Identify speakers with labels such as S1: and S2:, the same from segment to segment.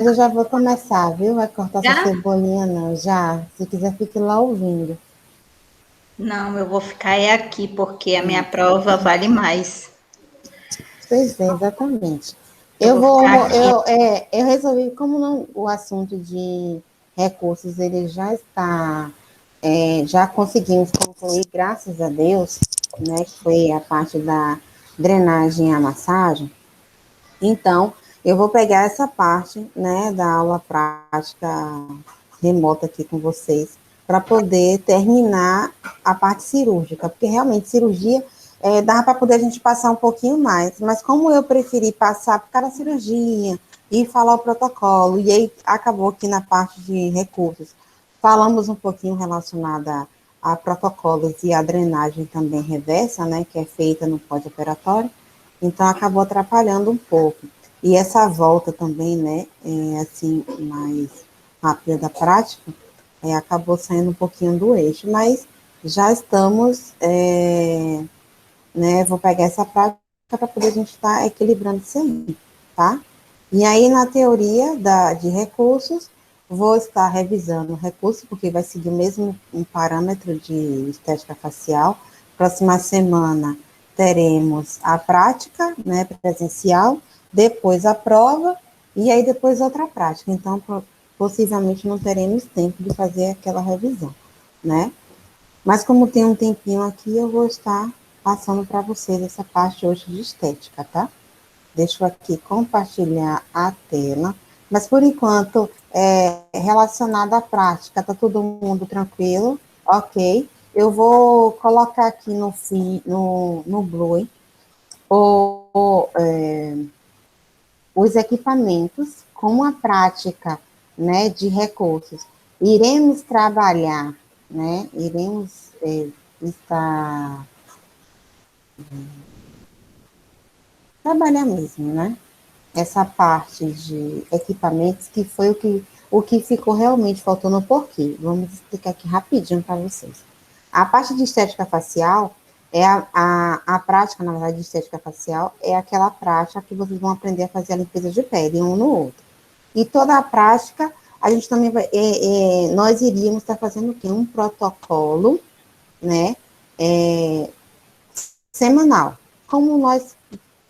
S1: eu já vou começar, viu? Vai cortar essa
S2: Já?
S1: cebolinha, não, já. Se quiser, fique lá ouvindo.
S2: Não, eu vou ficar aqui porque a minha prova vale mais.
S1: Pois é, exatamente.
S2: Eu vou ficar aqui.
S1: Eu resolvi, como não, o assunto de recursos, ele já está, já conseguimos concluir, graças a Deus, né, que foi a parte da drenagem e a massagem. Então, eu vou pegar essa parte, né, da aula prática remota aqui com vocês, para poder terminar a parte cirúrgica, porque realmente cirurgia dava para poder a gente passar um pouquinho mais, mas como eu preferi passar por cada cirurgia e falar o protocolo, e aí acabou aqui na parte de recursos, falamos um pouquinho relacionada a protocolos e a drenagem também reversa, né, que é feita no pós-operatório, então acabou atrapalhando um pouco. E essa volta também, né, assim, mais rápida da prática, acabou saindo um pouquinho do eixo, mas já estamos, né, vou pegar essa prática para poder a gente estar equilibrando isso aí, tá? E aí, na teoria de recursos, vou estar revisando o recurso, porque vai seguir o mesmo um parâmetro de estética facial. Próxima semana teremos a prática, né, presencial, depois a prova, e aí depois outra prática. Então, possivelmente não teremos tempo de fazer aquela revisão, né? Mas como tem um tempinho aqui, eu vou estar passando para vocês essa parte hoje de estética, tá? Deixa eu aqui compartilhar a tela. Mas por enquanto, relacionado à prática, tá todo mundo tranquilo? Ok. Eu vou colocar aqui no Blue os equipamentos com a prática, né, de recursos. Iremos trabalhar, né? Iremos estar trabalhar mesmo, né? Essa parte de equipamentos que foi o que ficou realmente faltando por quê? Vamos explicar aqui rapidinho para vocês. A parte de estética facial a prática, na verdade, de estética facial é aquela prática que vocês vão aprender a fazer a limpeza de pele um no outro. E toda a prática, a gente também vai, nós iríamos estar fazendo o quê? Um protocolo, né, semanal. Como nós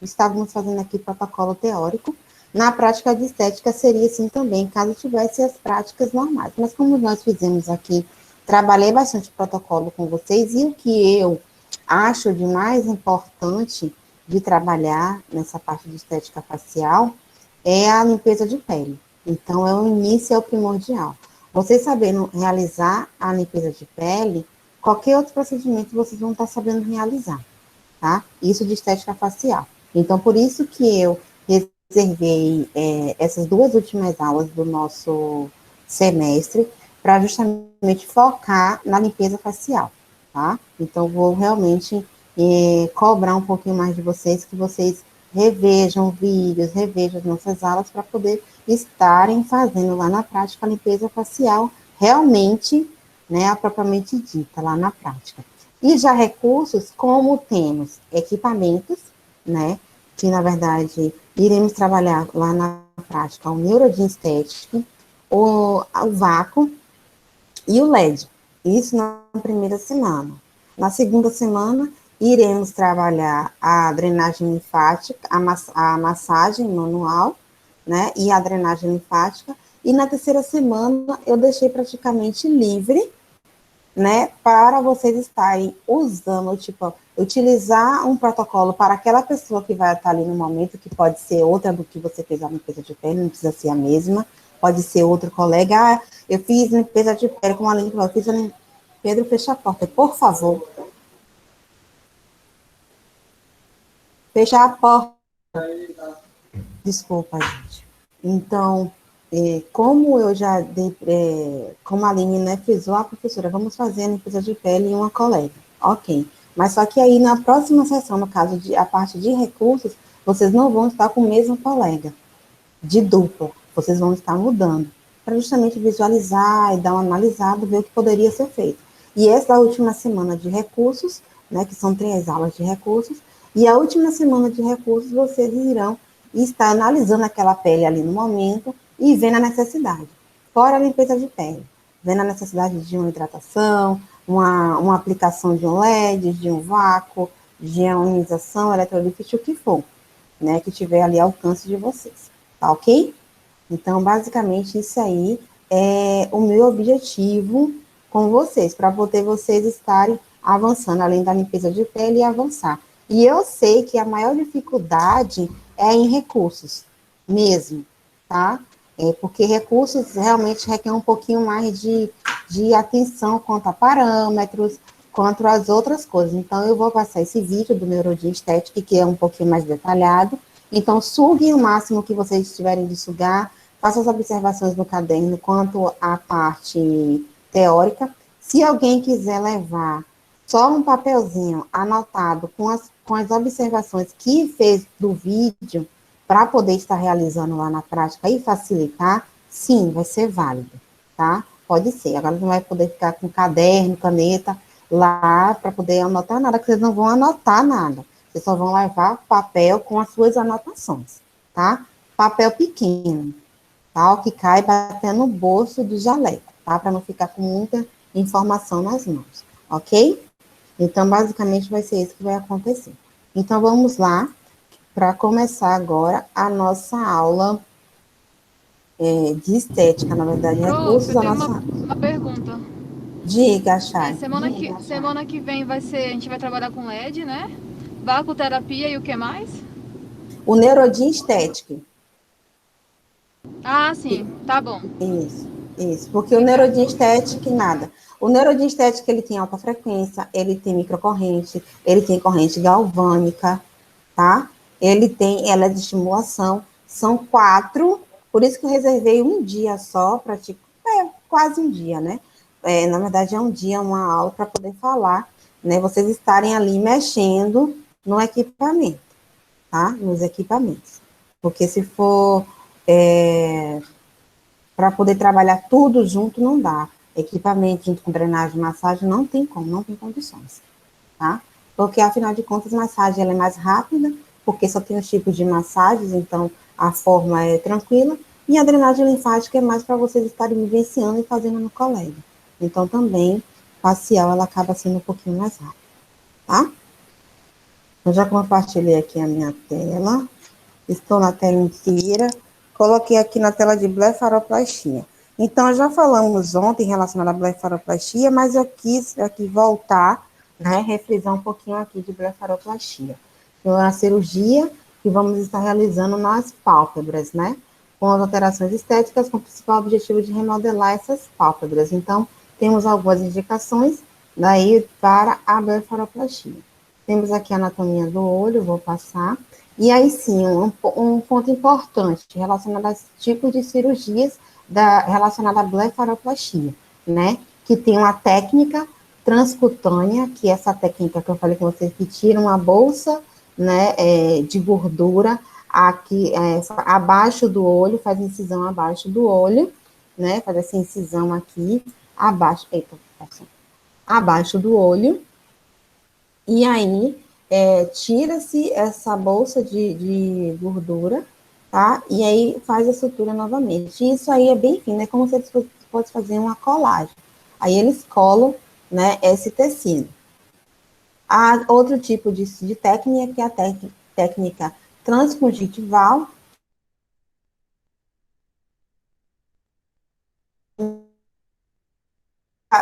S1: estávamos fazendo aqui protocolo teórico, na prática de estética seria assim também, caso tivesse as práticas normais. Mas como nós fizemos aqui, trabalhei bastante protocolo com vocês, e o que eu acho de mais importante de trabalhar nessa parte de estética facial é a limpeza de pele. Então, é o início, é o primordial. Vocês sabendo realizar a limpeza de pele, qualquer outro procedimento vocês vão estar sabendo realizar, tá? Isso de estética facial. Então, por isso que eu reservei essas duas últimas aulas do nosso semestre para justamente focar na limpeza facial, tá? Então, vou realmente cobrar um pouquinho mais de vocês, que vocês revejam vídeos, revejam as nossas aulas para poder estarem fazendo lá na prática a limpeza facial realmente, né, a propriamente dita, lá na prática. E já recursos, como temos equipamentos, né, que na verdade iremos trabalhar lá na prática o neurodiestético, o vácuo e o LED. Isso na primeira semana. Na segunda semana, iremos trabalhar a drenagem linfática, a massagem manual, né, e a drenagem linfática. E na terceira semana, eu deixei praticamente livre, né, para vocês estarem usando, tipo, utilizar um protocolo para aquela pessoa que vai estar ali no momento, que pode ser outra do que você fez a limpeza de pele, não precisa ser a mesma, pode ser outro colega. Ah, eu fiz limpeza de pele com a Aline, eu fiz a limpeza. Pedro, fecha a porta, por favor. Fecha a porta. Desculpa, gente. Então, como eu já dei, como a Aline, né, frisou, a professora, vamos fazer a limpeza de pele em uma colega. Ok. Mas só que aí na próxima sessão, no caso de a parte de recursos, vocês não vão estar com o mesmo colega, de dupla. Vocês vão estar mudando, para justamente visualizar e dar uma analisada, ver o que poderia ser feito. E essa última semana de recursos, né, que são 3 aulas de recursos, e a última semana de recursos, vocês irão estar analisando aquela pele ali no momento e vendo a necessidade. Fora a limpeza de pele, vendo a necessidade de uma hidratação, uma aplicação de um LED, de um vácuo, de ionização, eletrolítica, o que for, né, que tiver ali ao alcance de vocês, tá ok? Então, basicamente, isso aí é o meu objetivo com vocês, para poder vocês estarem avançando, além da limpeza de pele e avançar. E eu sei que a maior dificuldade é em recursos, mesmo, tá? Porque recursos realmente requer um pouquinho mais de atenção quanto a parâmetros, quanto às outras coisas. Então, eu vou passar esse vídeo do Neurodia Estética, que é um pouquinho mais detalhado. Então, suguem o máximo que vocês tiverem de sugar, façam as observações no caderno quanto à parte teórica. Se alguém quiser levar só um papelzinho anotado com as observações que fez do vídeo, para poder estar realizando lá na prática e facilitar, sim, vai ser válido, tá? Pode ser. Agora não vai poder ficar com caderno, caneta lá para poder anotar nada, que vocês não vão anotar nada. Vocês só vão levar papel com as suas anotações, tá? Papel pequeno, tá? O que caiba até no bolso do jaleco, tá? Para não ficar com muita informação nas mãos, ok? Então, basicamente, vai ser isso que vai acontecer. Então, vamos lá, para começar agora a nossa aula de estética, na verdade,
S3: Prof,
S1: recursos
S3: eu
S1: da
S3: tenho
S1: nossa...
S3: uma pergunta.
S1: Diga, Chay.
S3: Semana que vem a gente vai trabalhar com LED, né? Vacuoterapia e o que mais?
S1: O Neurodia Estética.
S3: Ah, sim, tá bom.
S1: Isso, porque o
S3: Obrigada.
S1: neurodiestética e nada. O neurodiestética, ele tem alta frequência, ele tem microcorrente, ele tem corrente galvânica, tá? Ele tem, ela é de estimulação, são 4, por isso que eu reservei um dia só, para quase um dia, né? Na verdade, é um dia, uma aula para poder falar, né? Vocês estarem ali mexendo no equipamento, tá? Nos equipamentos. Porque se for para poder trabalhar tudo junto, não dá. Equipamento junto com drenagem e massagem não tem como, não tem condições, tá? Porque, afinal de contas, a massagem ela é mais rápida, porque só tem os tipos de massagens, então a forma é tranquila, e a drenagem linfática é mais para vocês estarem vivenciando e fazendo no colega. Então, também, facial, ela acaba sendo um pouquinho mais rápida, tá? Eu já compartilhei aqui a minha tela, estou na tela inteira, coloquei aqui na tela de blefaroplastia. Então, já falamos ontem relacionado à blefaroplastia, mas eu quis aqui voltar, né, refrisar um pouquinho aqui de blefaroplastia. Então, é a cirurgia que vamos estar realizando nas pálpebras, né, com as alterações estéticas, com o principal objetivo de remodelar essas pálpebras. Então, temos algumas indicações daí para a blefaroplastia. Temos aqui a anatomia do olho, vou passar. E aí sim, um ponto importante relacionado a tipos de cirurgias relacionada à blefaroplastia, né? Que tem uma técnica transcutânea, que é essa técnica que eu falei com vocês, que tira uma bolsa, né, de gordura aqui, abaixo do olho, faz incisão abaixo do olho, né? Faz essa incisão aqui, abaixo, abaixo do olho, e aí tira-se essa bolsa de gordura, tá? E aí faz a sutura novamente. E isso aí é bem fino, é como se você fosse fazer uma colagem. Aí eles colam, né, esse tecido. Há outro tipo de técnica, que é a técnica transconjuntival,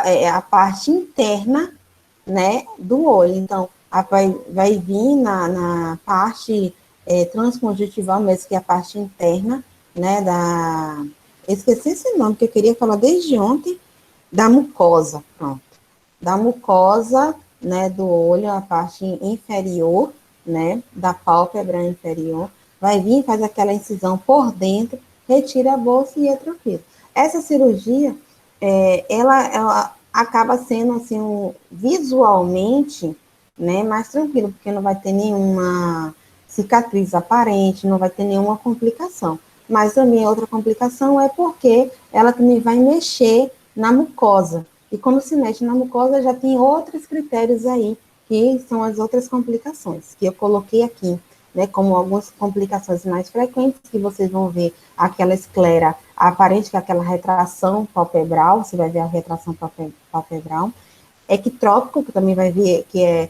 S1: é a parte interna, né, do olho. Então, vai vir na parte transconjuntival mesmo, que é a parte interna, né, esqueci esse nome que eu queria falar desde ontem, da mucosa, pronto. Da mucosa, né, do olho, a parte inferior, né, da pálpebra inferior, vai vir, faz aquela incisão por dentro, retira a bolsa e é tranquilo. Essa cirurgia, ela acaba sendo, assim, visualmente, né, mais tranquilo, porque não vai ter nenhuma cicatriz aparente, não vai ter nenhuma complicação. Mas também outra complicação é porque ela também vai mexer na mucosa. E quando se mexe na mucosa, já tem outros critérios aí, que são as outras complicações, que eu coloquei aqui né, como algumas complicações mais frequentes, que vocês vão ver aquela esclera aparente, que é aquela retração palpebral, você vai ver a retração palpebral, ectrópico, que também vai ver que é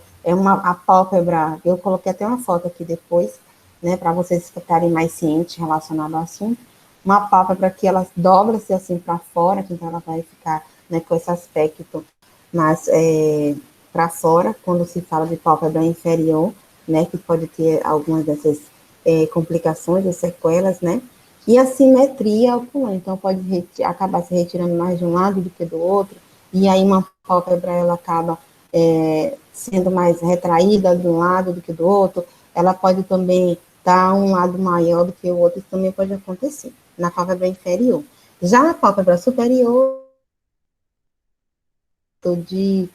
S1: a pálpebra, eu coloquei até uma foto aqui depois, né, para vocês ficarem mais cientes relacionado ao assunto, uma pálpebra que ela dobra-se assim para fora, então ela vai ficar, né, com esse aspecto mais para fora, quando se fala de pálpebra inferior, né, que pode ter algumas dessas complicações ou sequelas, né, e a simetria ocular, então pode acabar se retirando mais de um lado do que do outro, e aí uma pálpebra ela acaba sendo mais retraída de um lado do que do outro, ela pode também estar um lado maior do que o outro, isso também pode acontecer na pálpebra inferior. Já na pálpebra superior, de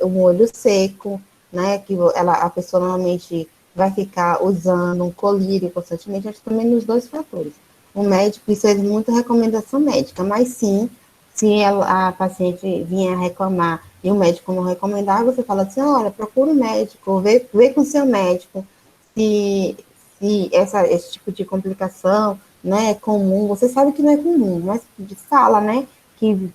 S1: um olho seco, né, que a pessoa normalmente vai ficar usando um colírio constantemente, acho que também nos dois fatores. O médico, isso é muito recomendação médica, mas sim, se a paciente vier reclamar e o médico não recomendar, você fala assim, olha, procura o médico, vê com o seu médico se esse tipo de complicação, né, é comum, você sabe que não é comum, mas fala, né, que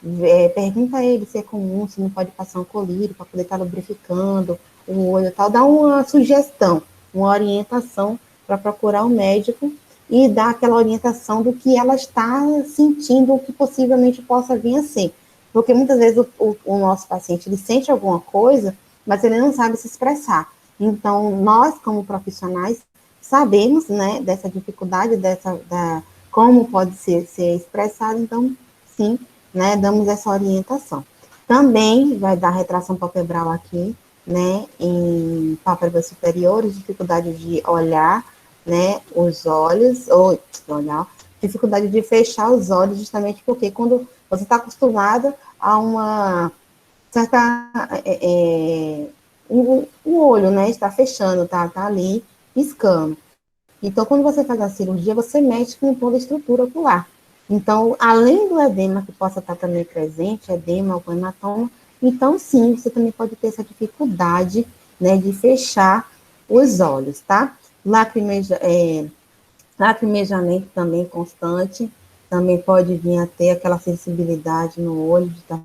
S1: pergunta a ele se é comum, se não pode passar um colírio para poder estar lubrificando o olho e tal, dá uma sugestão, uma orientação para procurar um médico e dar aquela orientação do que ela está sentindo, o que possivelmente possa vir a ser. Porque muitas vezes o nosso paciente, ele sente alguma coisa, mas ele não sabe se expressar. Então, nós, como profissionais, sabemos, né, dessa dificuldade, como pode ser expressado, então, sim, né, damos essa orientação. Também vai dar retração palpebral aqui, né, em pálpebras superiores, dificuldade de olhar, né, os olhos, ou olhar, dificuldade de fechar os olhos, justamente porque quando você está acostumada a uma certa, o olho, né, está fechando, tá ali piscando. Então, quando você faz a cirurgia, você mexe com toda a estrutura ocular. Então, além do edema que possa estar também presente, edema, algum hematoma, então sim, você também pode ter essa dificuldade, né, de fechar os olhos, tá? Lacrimejamento também constante, também pode vir a ter aquela sensibilidade no olho, de estar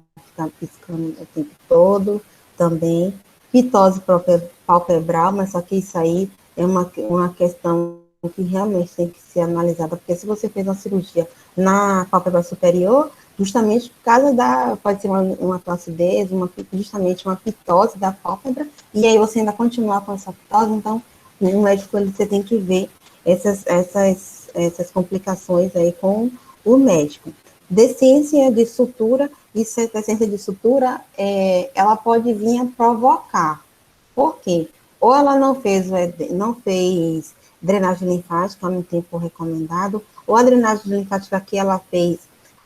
S1: piscando o tempo todo, também. Pitose palpebral, mas só que isso aí é uma questão que realmente tem que ser analisada, porque se você fez uma cirurgia na pálpebra superior, justamente por causa pode ser uma flacidez, justamente uma pitose da pálpebra, e aí você ainda continuar com essa pitose, então, no médico, você tem que ver essas complicações aí com o médico. Decência de sutura, isso é decência de sutura, ela pode vir a provocar. Por quê? Ou ela não fez drenagem linfática no tempo recomendado, ou a drenagem linfática que ela fez,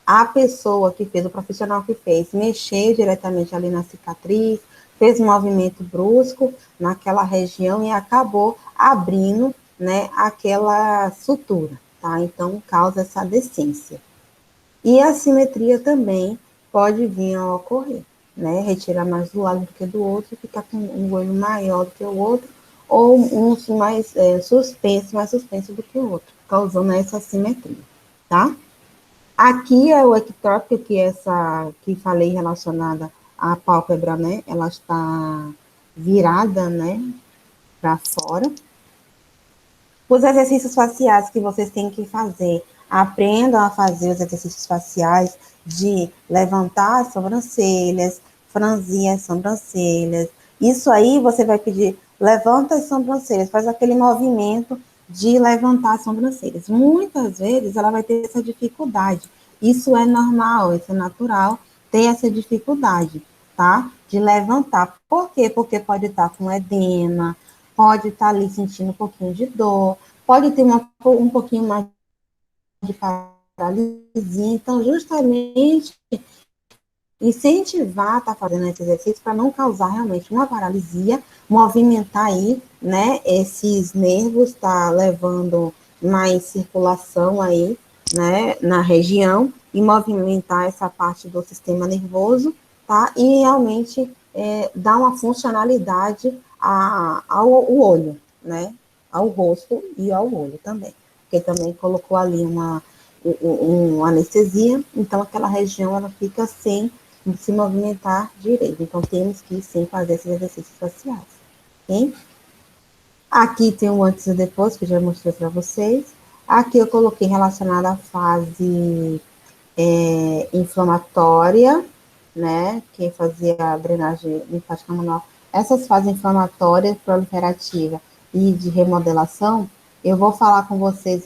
S1: a pessoa que fez, o profissional que fez, mexeu diretamente ali na cicatriz, fez um movimento brusco naquela região e acabou abrindo, né, aquela sutura, tá? Então, causa essa decência. E a simetria também pode vir a ocorrer, né? Retirar mais do lado do que do outro, ficar com um olho maior do que o outro, ou um mais suspenso do que o outro, causando essa simetria, tá? Aqui é o ectrópico, que falei relacionada à pálpebra, né? Ela está virada, né, para fora. Os exercícios faciais que vocês têm que fazer, aprendam a fazer os exercícios faciais de levantar as sobrancelhas, franzir as sobrancelhas. Isso aí você vai pedir, levanta as sobrancelhas, faz aquele movimento de levantar as sobrancelhas. Muitas vezes ela vai ter essa dificuldade. Isso é normal, isso é natural, ter essa dificuldade, tá? De levantar. Por quê? Porque pode estar com edema, pode estar ali sentindo um pouquinho de dor, pode ter um pouquinho mais de paralisia. Então, justamente, incentivar a estar fazendo esse exercício para não causar realmente uma paralisia, movimentar aí, né, esses nervos, tá levando mais circulação aí, né, na região, e movimentar essa parte do sistema nervoso, tá, e realmente dar uma funcionalidade ao olho, né, ao rosto e ao olho também, porque também colocou ali uma anestesia, então aquela região ela fica sem se movimentar direito. Então temos que sim fazer esses exercícios faciais, ok? Aqui tem o antes e depois, que eu já mostrei para vocês. Aqui eu coloquei relacionada à fase inflamatória, né, que fazia a drenagem linfática manual. Essas fases inflamatórias, proliferativa e de remodelação, eu vou falar com vocês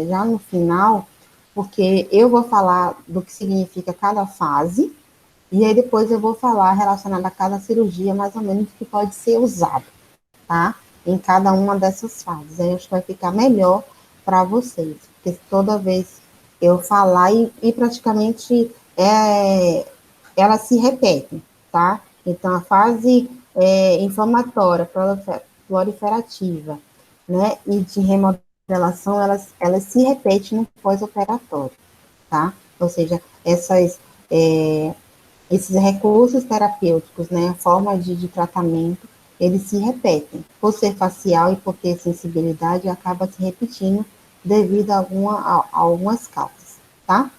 S1: já no final, porque eu vou falar do que significa cada fase, e aí depois eu vou falar relacionada a cada cirurgia, mais ou menos, que pode ser usado, tá? Em cada uma dessas fases. Aí acho que vai ficar melhor para vocês, porque toda vez eu falar e praticamente elas se repetem, tá? Então, a fase inflamatória, proliferativa, né, e de remodelação, elas se repetem no pós-operatório, tá? Ou seja, esses recursos terapêuticos, né, a forma de tratamento, eles se repetem. Por ser facial e por ter sensibilidade, acaba se repetindo devido a algumas causas, tá?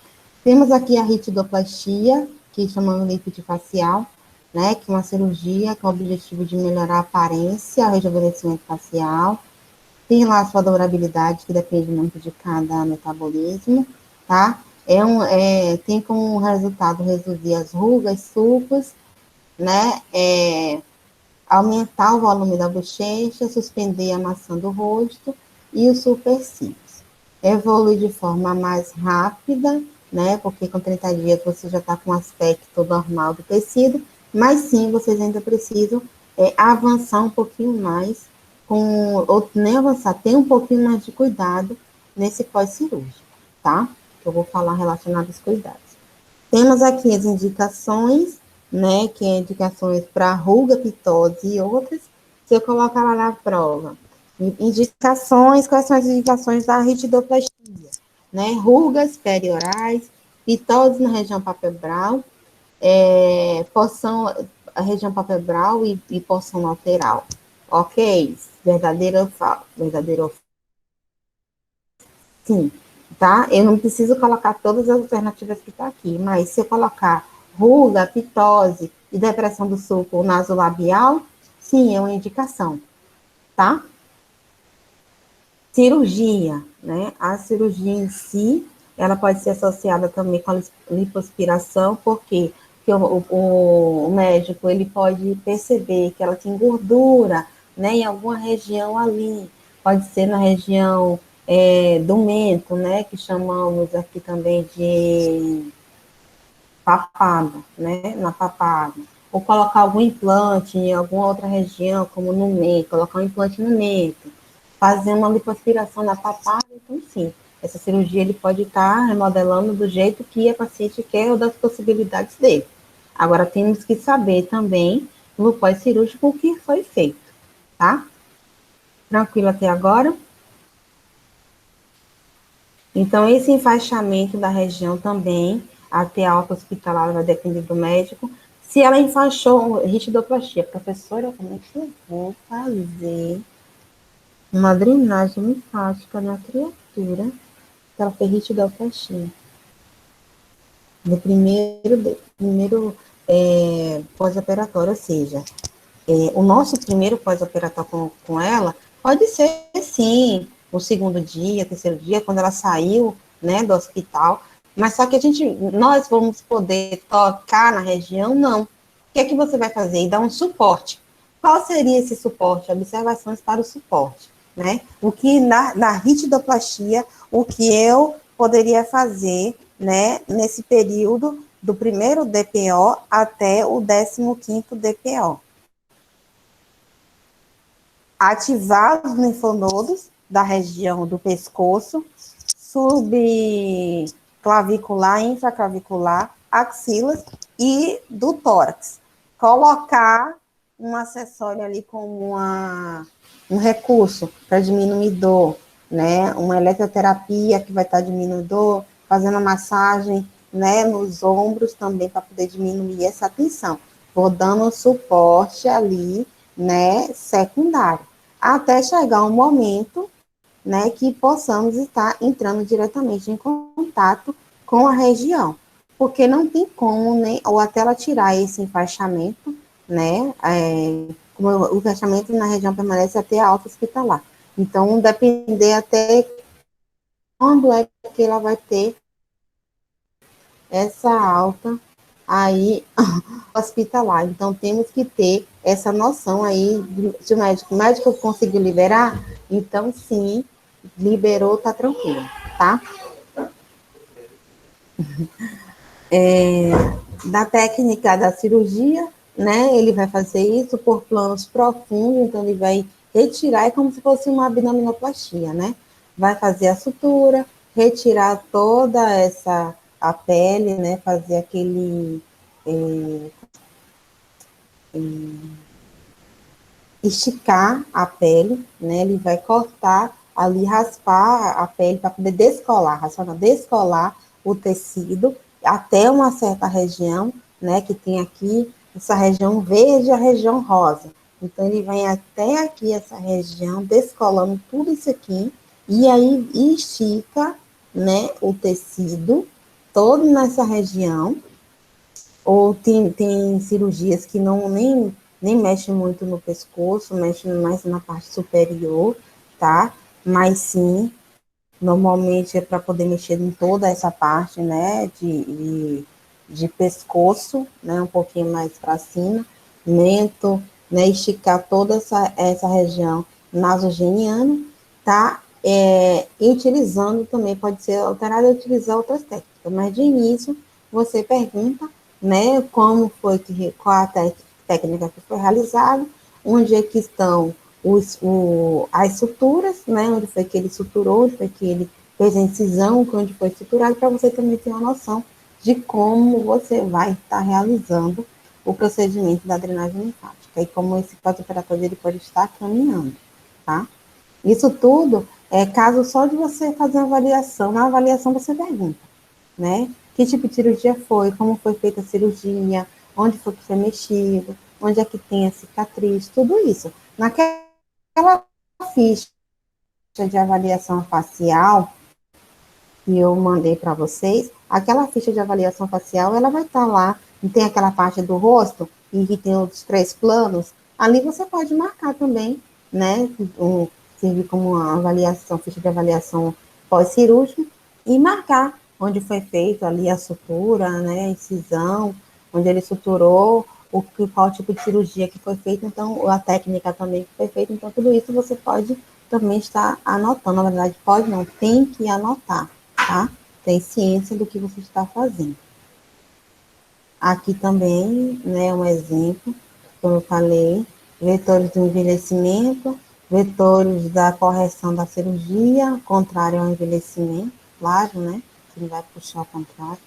S1: Temos aqui a ritidoplastia, que chamamos lípide facial, né, que é uma cirurgia com o objetivo de melhorar a aparência, o rejuvenescimento facial. Tem lá a sua durabilidade, que depende muito de cada metabolismo, tá? Tem como resultado reduzir as rugas, sulcos, né? Aumentar o volume da bochecha, suspender a maçã do rosto e os supercílios. Evolui de forma mais rápida, né? Porque com 30 dias você já está com o aspecto normal do tecido, mas sim, vocês ainda precisam avançar um pouquinho mais, ou nem avançar, ter um pouquinho mais de cuidado nesse pós-cirúrgico, tá? Que eu vou falar relacionado aos cuidados. Temos aqui as indicações, né, que é indicações para ruga, pitose e outras. Se eu colocar lá na prova, indicações, quais são as indicações da ritidoplastia, né? Rugas periorais, pitose na região palpebral, porção, a região palpebral e porção lateral. Ok? Verdadeiro ou falso? Verdadeiro ou falso? Sim, tá? Eu não preciso colocar todas as alternativas que está aqui, mas se eu colocar ruga, pitose e depressão do sulco nasolabial, sim, é uma indicação, tá? Cirurgia, né? A cirurgia em si, ela pode ser associada também com a lipoaspiração, porque o médico, ele pode perceber que ela tem gordura, né, em alguma região ali, pode ser na região do mento, né, que chamamos aqui também de papada, né, na papada, ou colocar algum implante em alguma outra região, como no mento, colocar um implante no mento, fazer uma lipoaspiração na papada, então sim, essa cirurgia ele pode estar remodelando do jeito que a paciente quer ou das possibilidades dele. Agora, temos que saber também, no pós-cirúrgico, o que foi feito, tá? Tranquilo até agora? Então, esse enfaixamento da região também, até a alta hospitalar, vai depender do médico. Se ela enfaixou ritidoplastia, professora, como é que eu vou fazer uma drenagem linfática na criatura que ela fez ritidoplastia? No primeiro pós-operatório, ou seja, o nosso primeiro pós-operatório com ela pode ser, sim, o segundo dia, terceiro dia, quando ela saiu, né, do hospital, mas só que nós vamos poder tocar na região? Não. O que é que você vai fazer? E dar um suporte. Qual seria esse suporte? Observações para o suporte, né? O que na ritidoplastia, o que eu poderia fazer, né, nesse período do primeiro DPO até o 15º DPO. Ativar os linfonodos da região do pescoço, subclavicular, infraclavicular, axilas e do tórax. Colocar um acessório ali como um recurso para diminuir dor, né? Uma eletroterapia que vai estar diminuindo dor, fazendo a massagem, né, nos ombros também para poder diminuir essa tensão. Vou dando suporte ali, né, secundário. até chegar um momento, né, que possamos estar entrando diretamente em contato com a região, porque não tem como, né, ou até ela tirar esse enfaixamento, né, como o enfaixamento na região permanece até a alta hospitalar. Então, depender até quando é que ela vai ter essa alta aí hospitalar. Então, temos que ter essa noção aí, se o médico conseguiu liberar, então, sim, liberou, tá tranquilo, tá? Da técnica da cirurgia, né, ele vai fazer isso por planos profundos, então ele vai retirar, é como se fosse uma abdominoplastia, né? Vai fazer a sutura, retirar toda a pele, né, fazer aquele esticar a pele, né? Ele vai cortar ali, raspar a pele para poder descolar, raspar, não, descolar o tecido até uma certa região, né? Que tem aqui essa região verde e a região rosa. Então, ele vem até aqui, essa região, descolando tudo isso aqui, e aí estica, né, o tecido todo nessa região, ou tem cirurgias que não nem mexe muito no pescoço, mexe mais na parte superior, tá? Mas sim, normalmente é para poder mexer em toda essa parte, né, de pescoço, né, um pouquinho mais para cima, mento, né, esticar toda essa região nasogeniana, tá? E utilizando também, pode ser alterado e utilizar outras técnicas, mas de início, você pergunta, né, como foi qual a técnica que foi realizada, onde é que estão as suturas, né, onde foi que ele suturou, onde foi que ele fez a incisão, onde foi suturado, para você também ter uma noção de como você vai estar realizando o procedimento da drenagem linfática e como esse pós-operatório ele pode estar caminhando, tá? Isso tudo é caso só de você fazer uma avaliação. Na avaliação você pergunta, né? Que tipo de cirurgia foi, como foi feita a cirurgia, onde foi que foi mexido, onde é que tem a cicatriz, tudo isso. Naquela ficha de avaliação facial que eu mandei para vocês, aquela ficha de avaliação facial, ela vai estar lá, e tem aquela parte do rosto, e que tem os 3 planos, ali você pode marcar também, né, servir como uma avaliação, ficha de avaliação pós-cirúrgica, e marcar onde foi feito ali a sutura, né, a incisão, onde ele suturou, qual tipo de cirurgia que foi feita, então, a técnica também que foi feita, então, tudo isso você pode também estar anotando, na verdade, pode não, tem que anotar, tá? Tem ciência do que você está fazendo. Aqui também, né, um exemplo, como eu falei, vetores do envelhecimento, vetores da correção da cirurgia, contrário ao envelhecimento, claro, né? Você não vai puxar ao contrário,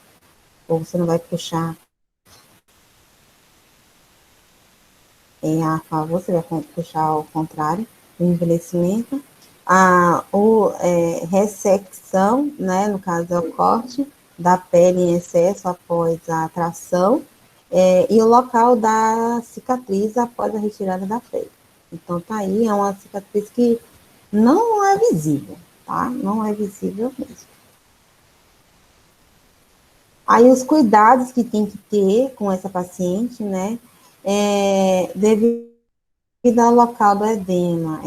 S1: ou você não vai puxar a favor, você vai puxar ao contrário, o envelhecimento. Ressecção, né, no caso é o corte da pele em excesso após a tração, e o local da cicatriz após a retirada da pele. Então, tá aí, é uma cicatriz que não é visível, tá? Não é visível mesmo. Aí, os cuidados que tem que ter com essa paciente, né, devido ao local do edema,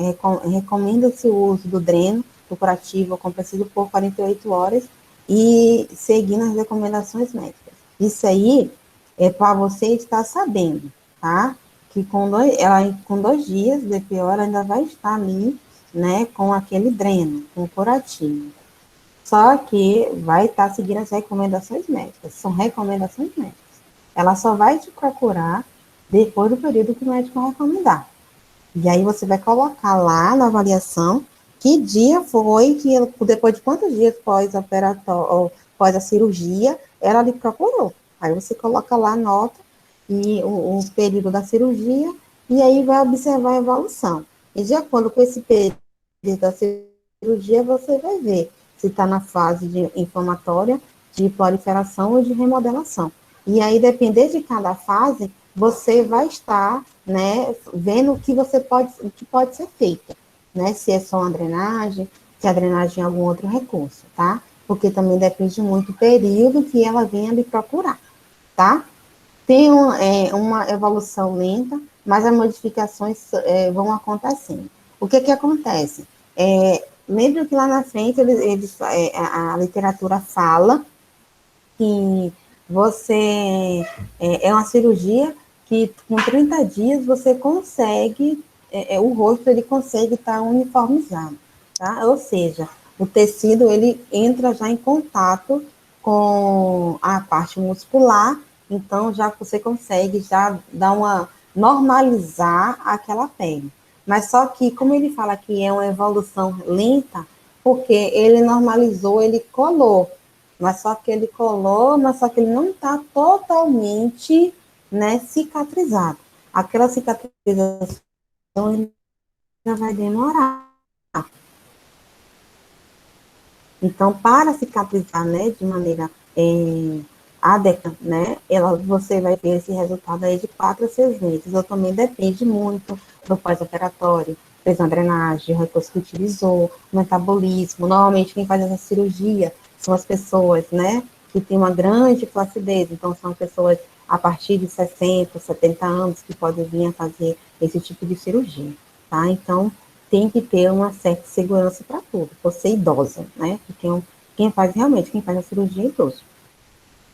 S1: recomenda-se o uso do dreno, do curativo compressivo por 48 horas e seguindo as recomendações médicas. Isso aí é para você estar sabendo, tá? Que com 2 dias, de pior, ainda vai estar ali, né, com aquele dreno, com o curativo. Só que vai estar seguindo as recomendações médicas, são recomendações médicas. Ela só vai te procurar depois do período que o médico recomendar. E aí você vai colocar lá na avaliação que dia foi, que depois de quantos dias pós-operatório, pós a cirurgia, ela lhe procurou. Aí você coloca lá a nota e o período da cirurgia, e aí vai observar a evolução. E de acordo com esse período da cirurgia, você vai ver se está na fase de inflamatória, de proliferação ou de remodelação. E aí, depender de cada fase, você vai estar, né, vendo o que pode ser feito. né? Se é só uma drenagem, se a drenagem é algum outro recurso, tá? Porque também depende muito do período que ela venha lhe procurar, tá? Tem uma evolução lenta, mas as modificações vão acontecendo. O que acontece? Lembra que lá na frente a literatura fala que você é uma cirurgia que com 30 dias você consegue, o rosto ele consegue estar uniformizado, tá? Ou seja, o tecido ele entra já em contato com a parte muscular, então já você consegue já dar uma normalizar aquela pele. Mas só que, como ele fala que é uma evolução lenta, porque ele normalizou, ele colou, mas só que ele colou, mas só que ele não está totalmente, né, cicatrizado. Aquela cicatrização ainda vai demorar. Então, para cicatrizar, né, de maneira adequada, né, você vai ter esse resultado aí de 4 a 6 meses. Ou também depende muito do pós-operatório, fez uma drenagem, o recurso que utilizou, o metabolismo. Normalmente, quem faz essa cirurgia são as pessoas, né, que têm uma grande flacidez. Então, são pessoas a partir de 60, 70 anos que podem vir a fazer esse tipo de cirurgia, tá? Então, tem que ter uma certa segurança para tudo, por ser idosa, né? Porque quem faz realmente, quem faz a cirurgia é idoso.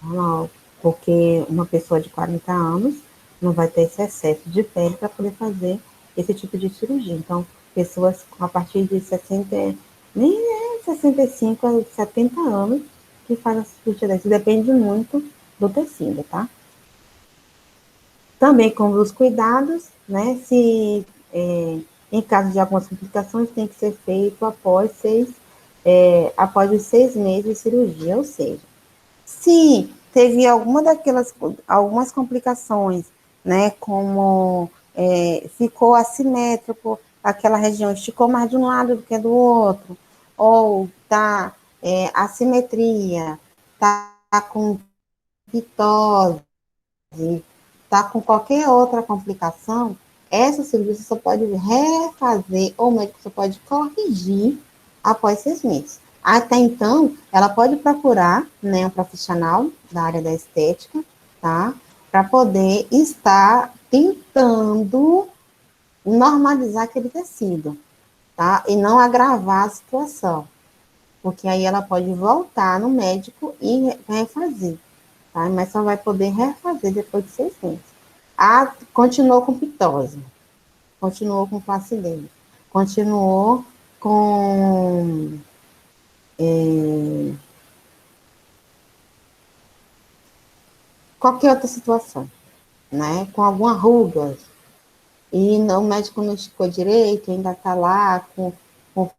S1: Normal, porque uma pessoa de 40 anos não vai ter esse excesso de pele para poder fazer esse tipo de cirurgia. Então, pessoas a partir de 60, nem 65 a 70 anos que fazem a cirurgia dessa. Depende muito do tecido, tá? Também com os cuidados, né? Se em caso de algumas complicações, tem que ser feito após os 6 meses de cirurgia, ou seja, se teve algumas complicações, né, como ficou assimétrico, aquela região esticou mais de um lado do que do outro, ou tá assimetria, tá com pitose, tá com qualquer outra complicação, essa cirurgia você só pode refazer, ou o médico só pode corrigir após 6 meses. Até então, ela pode procurar, né, um profissional da área da estética, tá? Para poder estar tentando normalizar aquele tecido, tá? E não agravar a situação. Porque aí ela pode voltar no médico e refazer, tá? Mas só vai poder refazer depois de 6 meses. Continuou com pitose, continuou com flacidez, continuou com qualquer outra situação, né? Com alguma ruga, e o médico não esticou direito, ainda está lá com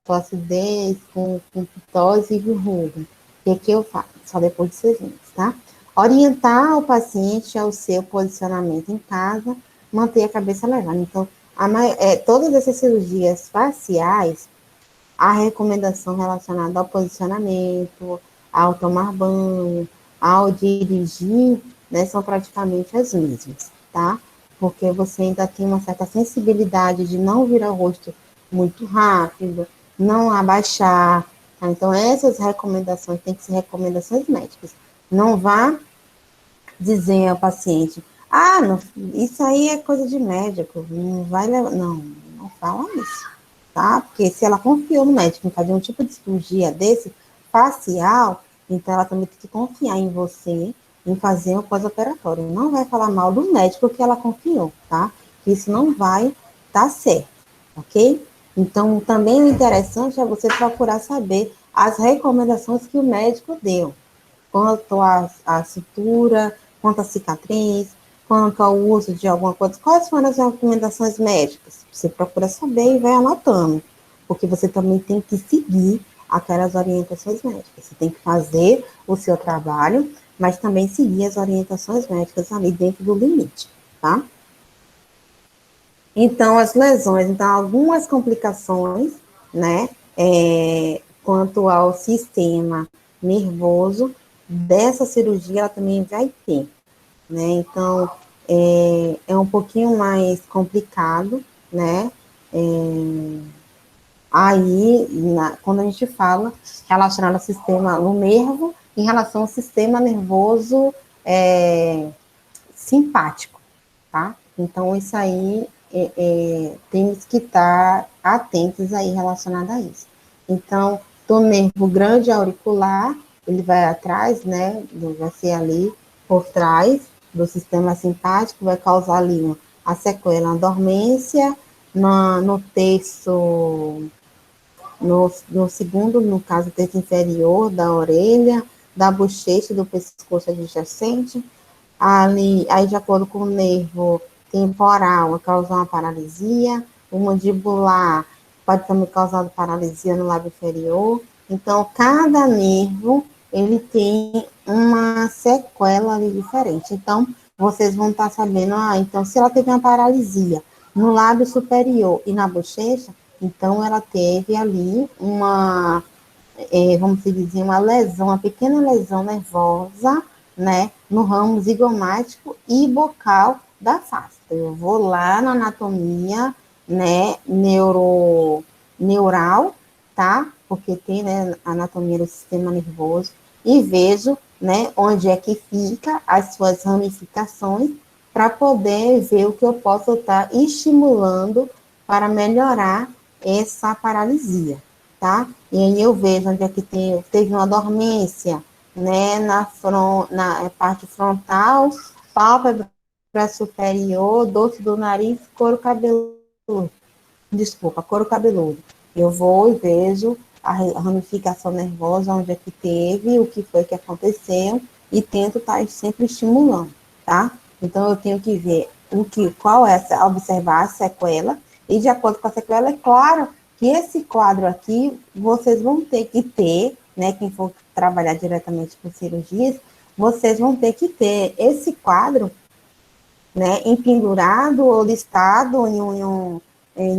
S1: flacidez, com pitose e ruga. O que eu faço? Só depois de 6 meses, tá? Orientar o paciente ao seu posicionamento em casa, manter a cabeça elevada. Então, todas essas cirurgias faciais, a recomendação relacionada ao posicionamento, ao tomar banho, ao dirigir, né, são praticamente as mesmas, tá? Porque você ainda tem uma certa sensibilidade de não virar o rosto muito rápido, não abaixar, tá? Então, essas recomendações têm que ser recomendações médicas. Não vá dizer ao paciente, não, isso aí é coisa de médico, não vai levar, não fala isso, tá? Porque se ela confiou no médico em fazer um tipo de cirurgia desse, facial, então ela também tem que confiar em você, em fazer um pós-operatório. Não vai falar mal do médico que ela confiou, tá? Isso não vai dar certo, ok? Então, também o interessante é você procurar saber as recomendações que o médico deu, quanto à sutura, quanto à cicatriz, quanto ao uso de alguma coisa. Quais foram as recomendações médicas? Você procura saber e vai anotando, porque você também tem que seguir aquelas orientações médicas. Você tem que fazer o seu trabalho, mas também seguir as orientações médicas ali dentro do limite, tá? Então, as lesões, então, algumas complicações, né, quanto ao sistema nervoso dessa cirurgia, ela também vai ter, né, então, é um pouquinho mais complicado, né, Aí, quando a gente fala relacionado ao sistema, no nervo, em relação ao sistema nervoso simpático, tá? Então, isso aí, temos que estar atentos aí relacionado a isso. Então, do nervo grande auricular, ele vai atrás, né, vai ser ali por trás do sistema simpático, vai causar ali a sequela, a dormência, no terço, no segundo, no caso, terço inferior da orelha, da bochecha, do pescoço adjacente, ali, aí de acordo com o nervo temporal, vai causar uma paralisia, o mandibular pode também causar paralisia no lábio inferior. Então, cada nervo, ele tem uma sequela ali diferente. Então, vocês vão estar sabendo, então, se ela teve uma paralisia no lábio superior e na bochecha, então ela teve ali uma, vamos dizer, uma lesão, uma pequena lesão nervosa, né, no ramo zigomático e bocal da face. Eu vou lá na anatomia, né, neural, tá? Porque tem, né, a anatomia do sistema nervoso, e vejo, né, onde é que fica as suas ramificações, para poder ver o que eu posso estar estimulando para melhorar essa paralisia, tá? E aí eu vejo onde é que teve uma dormência, né, na parte frontal, pálpebra superior, dorso do nariz, couro cabeludo. Desculpa, couro cabeludo. Eu vou e vejo a ramificação nervosa, onde é que teve, o que foi que aconteceu, e tento estar sempre estimulando, tá? Então, eu tenho que ver qual é observar a sequela, e de acordo com a sequela, é claro que esse quadro aqui, vocês vão ter que ter, né, quem for trabalhar diretamente com cirurgias, vocês vão ter que ter esse quadro, né, empendurado ou listado em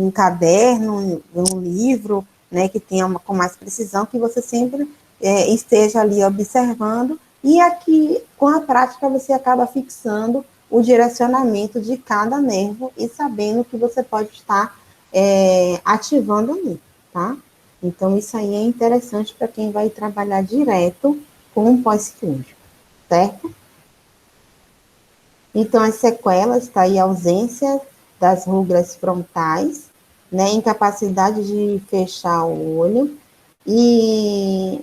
S1: um caderno, em um livro, né, que tenha com mais precisão, que você sempre esteja ali observando, e aqui, com a prática, você acaba fixando o direcionamento de cada nervo e sabendo que você pode estar ativando ali, tá? Então, isso aí é interessante para quem vai trabalhar direto com um pós-cirúrgico, certo? Então, as sequelas, tá aí a ausência das rugas frontais, né, incapacidade de fechar o olho e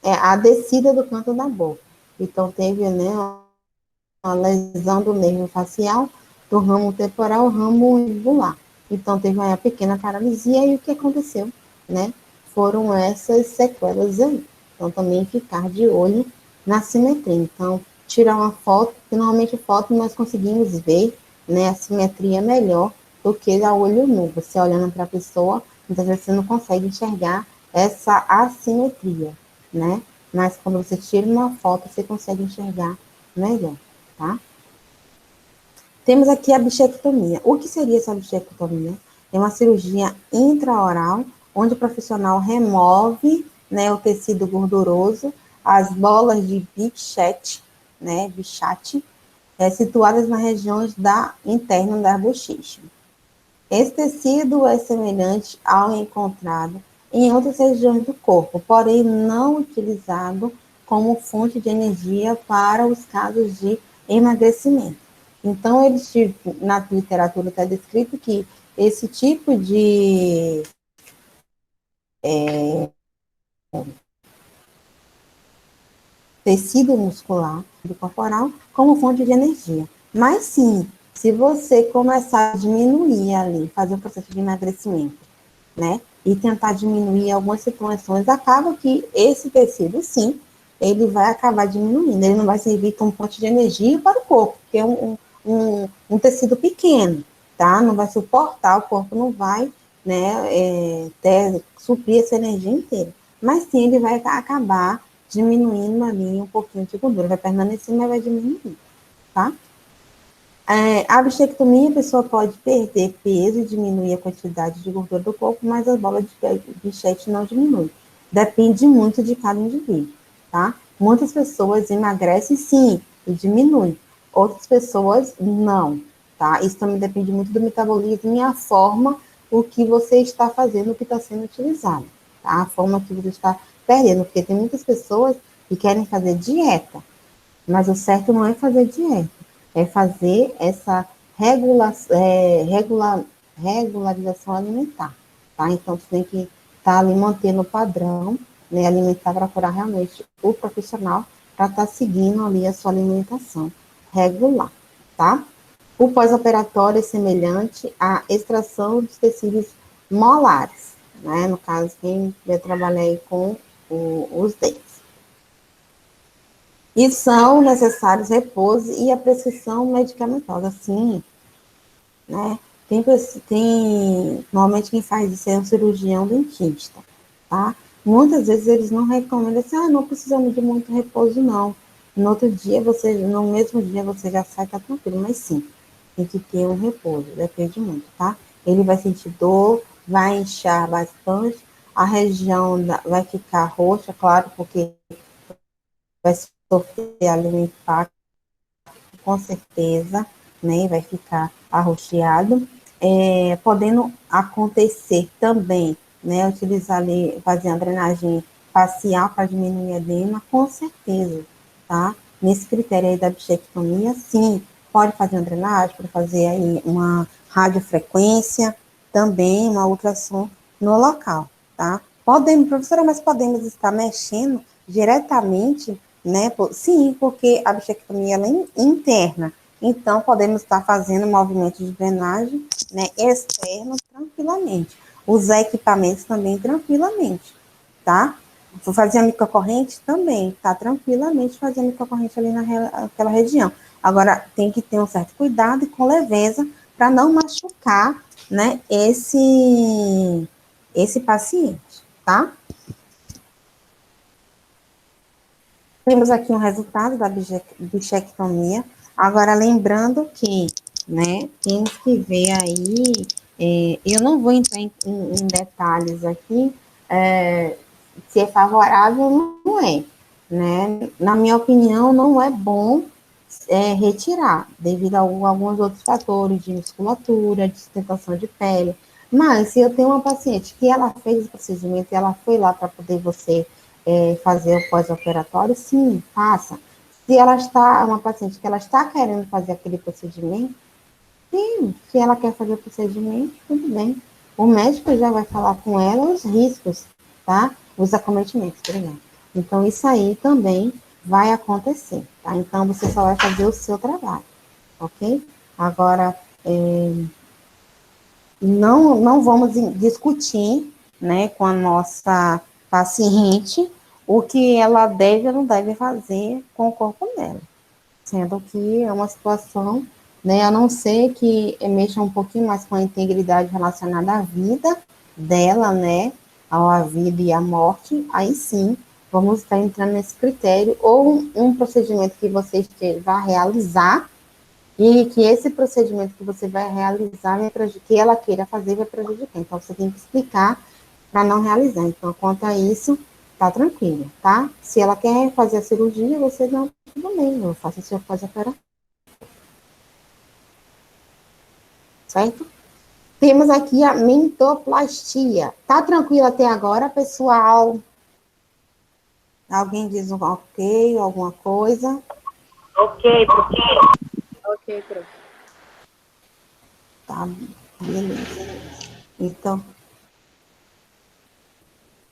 S1: a descida do canto da boca. Então, teve, né, uma lesão do nervo facial, do ramo temporal, ramo mandibular. Então, teve uma pequena paralisia e o que aconteceu, né, foram essas sequelas aí. Então, também ficar de olho na simetria. Então, tirar uma foto, porque normalmente foto nós conseguimos ver, né, a simetria melhor do que a olho nu. Você olhando para a pessoa, muitas vezes você não consegue enxergar essa assimetria, né? Mas quando você tira uma foto, você consegue enxergar melhor, tá? Temos aqui a bichectomia. O que seria essa bichectomia? É uma cirurgia intraoral, onde o profissional remove, né, o tecido gorduroso, as bolas de bichete, né, bichate, situadas nas regiões interna da bochecha. Esse tecido é semelhante ao encontrado em outras regiões do corpo, porém não utilizado como fonte de energia para os casos de emagrecimento. Então, na literatura está descrito que esse tipo de tecido muscular do corporal como fonte de energia. Mas sim, se você começar a diminuir ali, fazer um processo de emagrecimento, né, e tentar diminuir algumas situações, acaba que esse tecido, sim, ele vai acabar diminuindo, ele não vai servir como fonte de energia para o corpo, porque é um tecido pequeno, tá? Não vai suportar, o corpo não vai, né, suprir essa energia inteira. Mas sim, ele vai acabar diminuindo ali um pouquinho de gordura, vai permanecer, mas vai diminuir, tá? A bichectomia, a pessoa pode perder peso e diminuir a quantidade de gordura do corpo, mas a bola de bichete não diminui. Depende muito de cada indivíduo, tá? Muitas pessoas emagrecem sim e diminuem, outras pessoas não, tá? Isso também depende muito do metabolismo e a forma o que você está fazendo, o que está sendo utilizado, tá? A forma que você está perdendo, porque tem muitas pessoas que querem fazer dieta, mas o certo não é fazer dieta, é fazer essa regularização alimentar, tá? Então, você tem que estar ali mantendo o padrão, né, alimentar, para procurar realmente o profissional para estar seguindo ali a sua alimentação regular, tá? O pós-operatório é semelhante à extração dos tecidos molares, né? No caso, quem vai trabalhar aí com os dentes. E são necessários repouso e a prescrição medicamentosa, sim, né? Normalmente quem faz isso é um cirurgião dentista, tá? Muitas vezes eles não recomendam assim, não precisamos de muito repouso, não. No mesmo dia você já sai, tá tranquilo, mas sim, tem que ter um repouso, depende muito, tá? Ele vai sentir dor, vai inchar bastante, a região vai ficar roxa, claro, porque vai sofrer alimentar com certeza, né, vai ficar arroxeado, podendo acontecer também, né, utilizar ali, fazer a drenagem facial para diminuir a edema, com certeza, tá? Nesse critério aí da bichectomia, sim, pode fazer uma drenagem, pode fazer aí uma radiofrequência, também uma ultrassom no local, tá? Podemos, professora, mas podemos estar mexendo diretamente, né? Sim, porque a bichectomia ela é interna. Então, podemos estar fazendo movimentos de drenagem, né, externo tranquilamente. Usar equipamentos também tranquilamente, tá? Vou fazer a microcorrente também, tá? Tranquilamente fazer a microcorrente ali naquela região. Agora, tem que ter um certo cuidado e com leveza para não machucar, né, esse paciente, tá? Temos aqui um resultado da bichectomia. Agora, lembrando que, né, temos que ver aí, eu não vou entrar em detalhes aqui, se é favorável ou não é, né? Na minha opinião, não é bom retirar, devido a alguns outros fatores de musculatura, de sustentação de pele. Mas, se eu tenho uma paciente que ela fez o procedimento e ela foi lá para poder você fazer o pós-operatório, sim, faça. Se ela está, uma paciente que ela está querendo fazer aquele procedimento, sim, se ela quer fazer o procedimento, tudo bem. O médico já vai falar com ela os riscos, tá? Os acometimentos, por exemplo. Então, isso aí também vai acontecer, tá? Então, você só vai fazer o seu trabalho, ok? Agora, não vamos discutir, né, com a nossa paciente o que ela deve ou não deve fazer com o corpo dela, sendo que é uma situação, né, a não ser que mexa um pouquinho mais com a integridade relacionada à vida dela, né, à vida e à morte, aí sim, vamos estar entrando nesse critério, ou um procedimento que você vai realizar, e que esse procedimento que você vai realizar, que ela queira fazer, vai prejudicar. Então, você tem que explicar para não realizar. Então, quanto a isso, tá tranquilo, tá? Se ela quer fazer a cirurgia, você não, tudo bem, eu faço o seu pós-operatório. Certo? Temos aqui a mentoplastia. Tá tranquilo até agora, pessoal? Alguém diz um ok, alguma coisa?
S4: Ok, professor.
S3: Ok, prof.
S1: Tá, beleza. Então,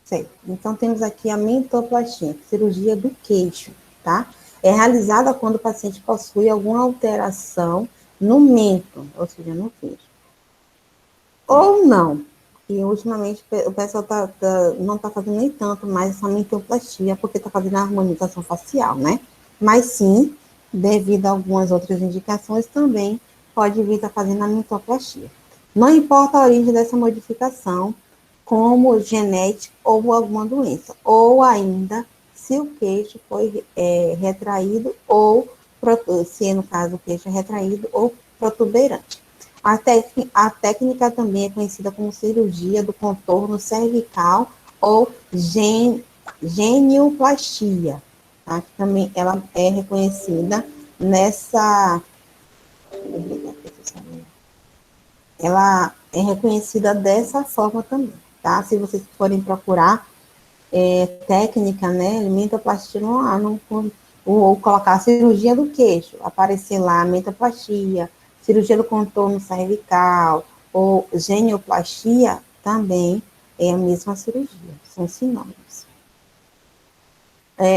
S1: certo. Então, temos aqui a mentoplastia, cirurgia do queixo, tá? É realizada quando o paciente possui alguma alteração no mento, ou seja, no queixo. Ou não. E ultimamente o pessoal não está fazendo nem tanto mais essa mentoplastia, porque está fazendo a harmonização facial, né? Mas sim, devido a algumas outras indicações, também pode vir estar fazendo a mentoplastia. Não importa a origem dessa modificação, como genética ou alguma doença, ou ainda se o queixo foi retraído ou, se no caso o queixo é retraído ou protuberante. A técnica também é conhecida como cirurgia do contorno cervical ou genioplastia, tá? Que também ela é reconhecida nessa, ela é reconhecida dessa forma também, tá? Se vocês forem procurar técnica, né, mentoplastia, ou colocar cirurgia do queixo, aparecer lá mentoplastia, cirurgia do contorno cervical, ou genioplastia, também é a mesma cirurgia, são sinônimos.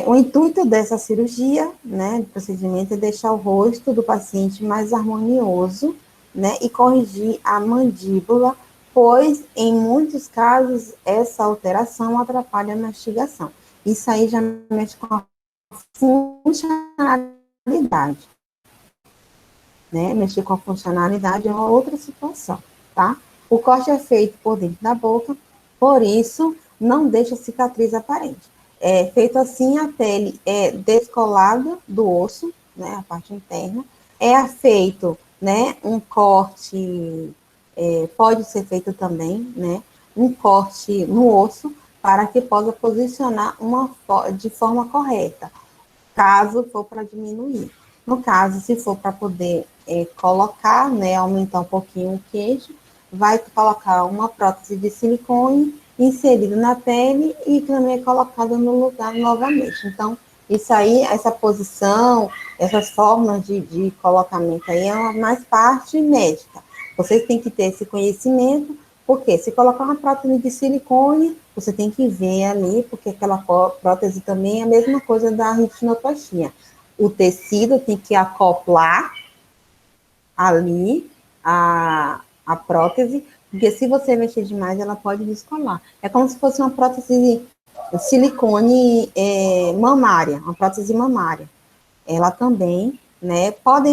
S1: O intuito dessa cirurgia, né, do procedimento, é deixar o rosto do paciente mais harmonioso, né, e corrigir a mandíbula, pois, em muitos casos, essa alteração atrapalha a mastigação. Isso aí já mexe com a funcionalidade, né, mexer com a funcionalidade é uma outra situação, tá? O corte é feito por dentro da boca, por isso, não deixa cicatriz aparente. Feito assim, a pele é descolada do osso, né, a parte interna, é feito, né, um corte, pode ser feito também, né, um corte no osso, para que possa posicionar de forma correta, caso for para diminuir. No caso, se for para poder colocar, né, aumentar um pouquinho o queixo, vai colocar uma prótese de silicone inserida na pele e também colocada no lugar novamente. Então, isso aí, essa posição, essas formas de colocamento aí é mais parte médica. Vocês têm que ter esse conhecimento, porque se colocar uma prótese de silicone, você tem que ver ali, porque aquela prótese também é a mesma coisa da retinoplastia. O tecido tem que acoplar ali a prótese, porque se você mexer demais, ela pode descolar. É como se fosse uma prótese de silicone mamária, uma prótese mamária. Ela também, né, pode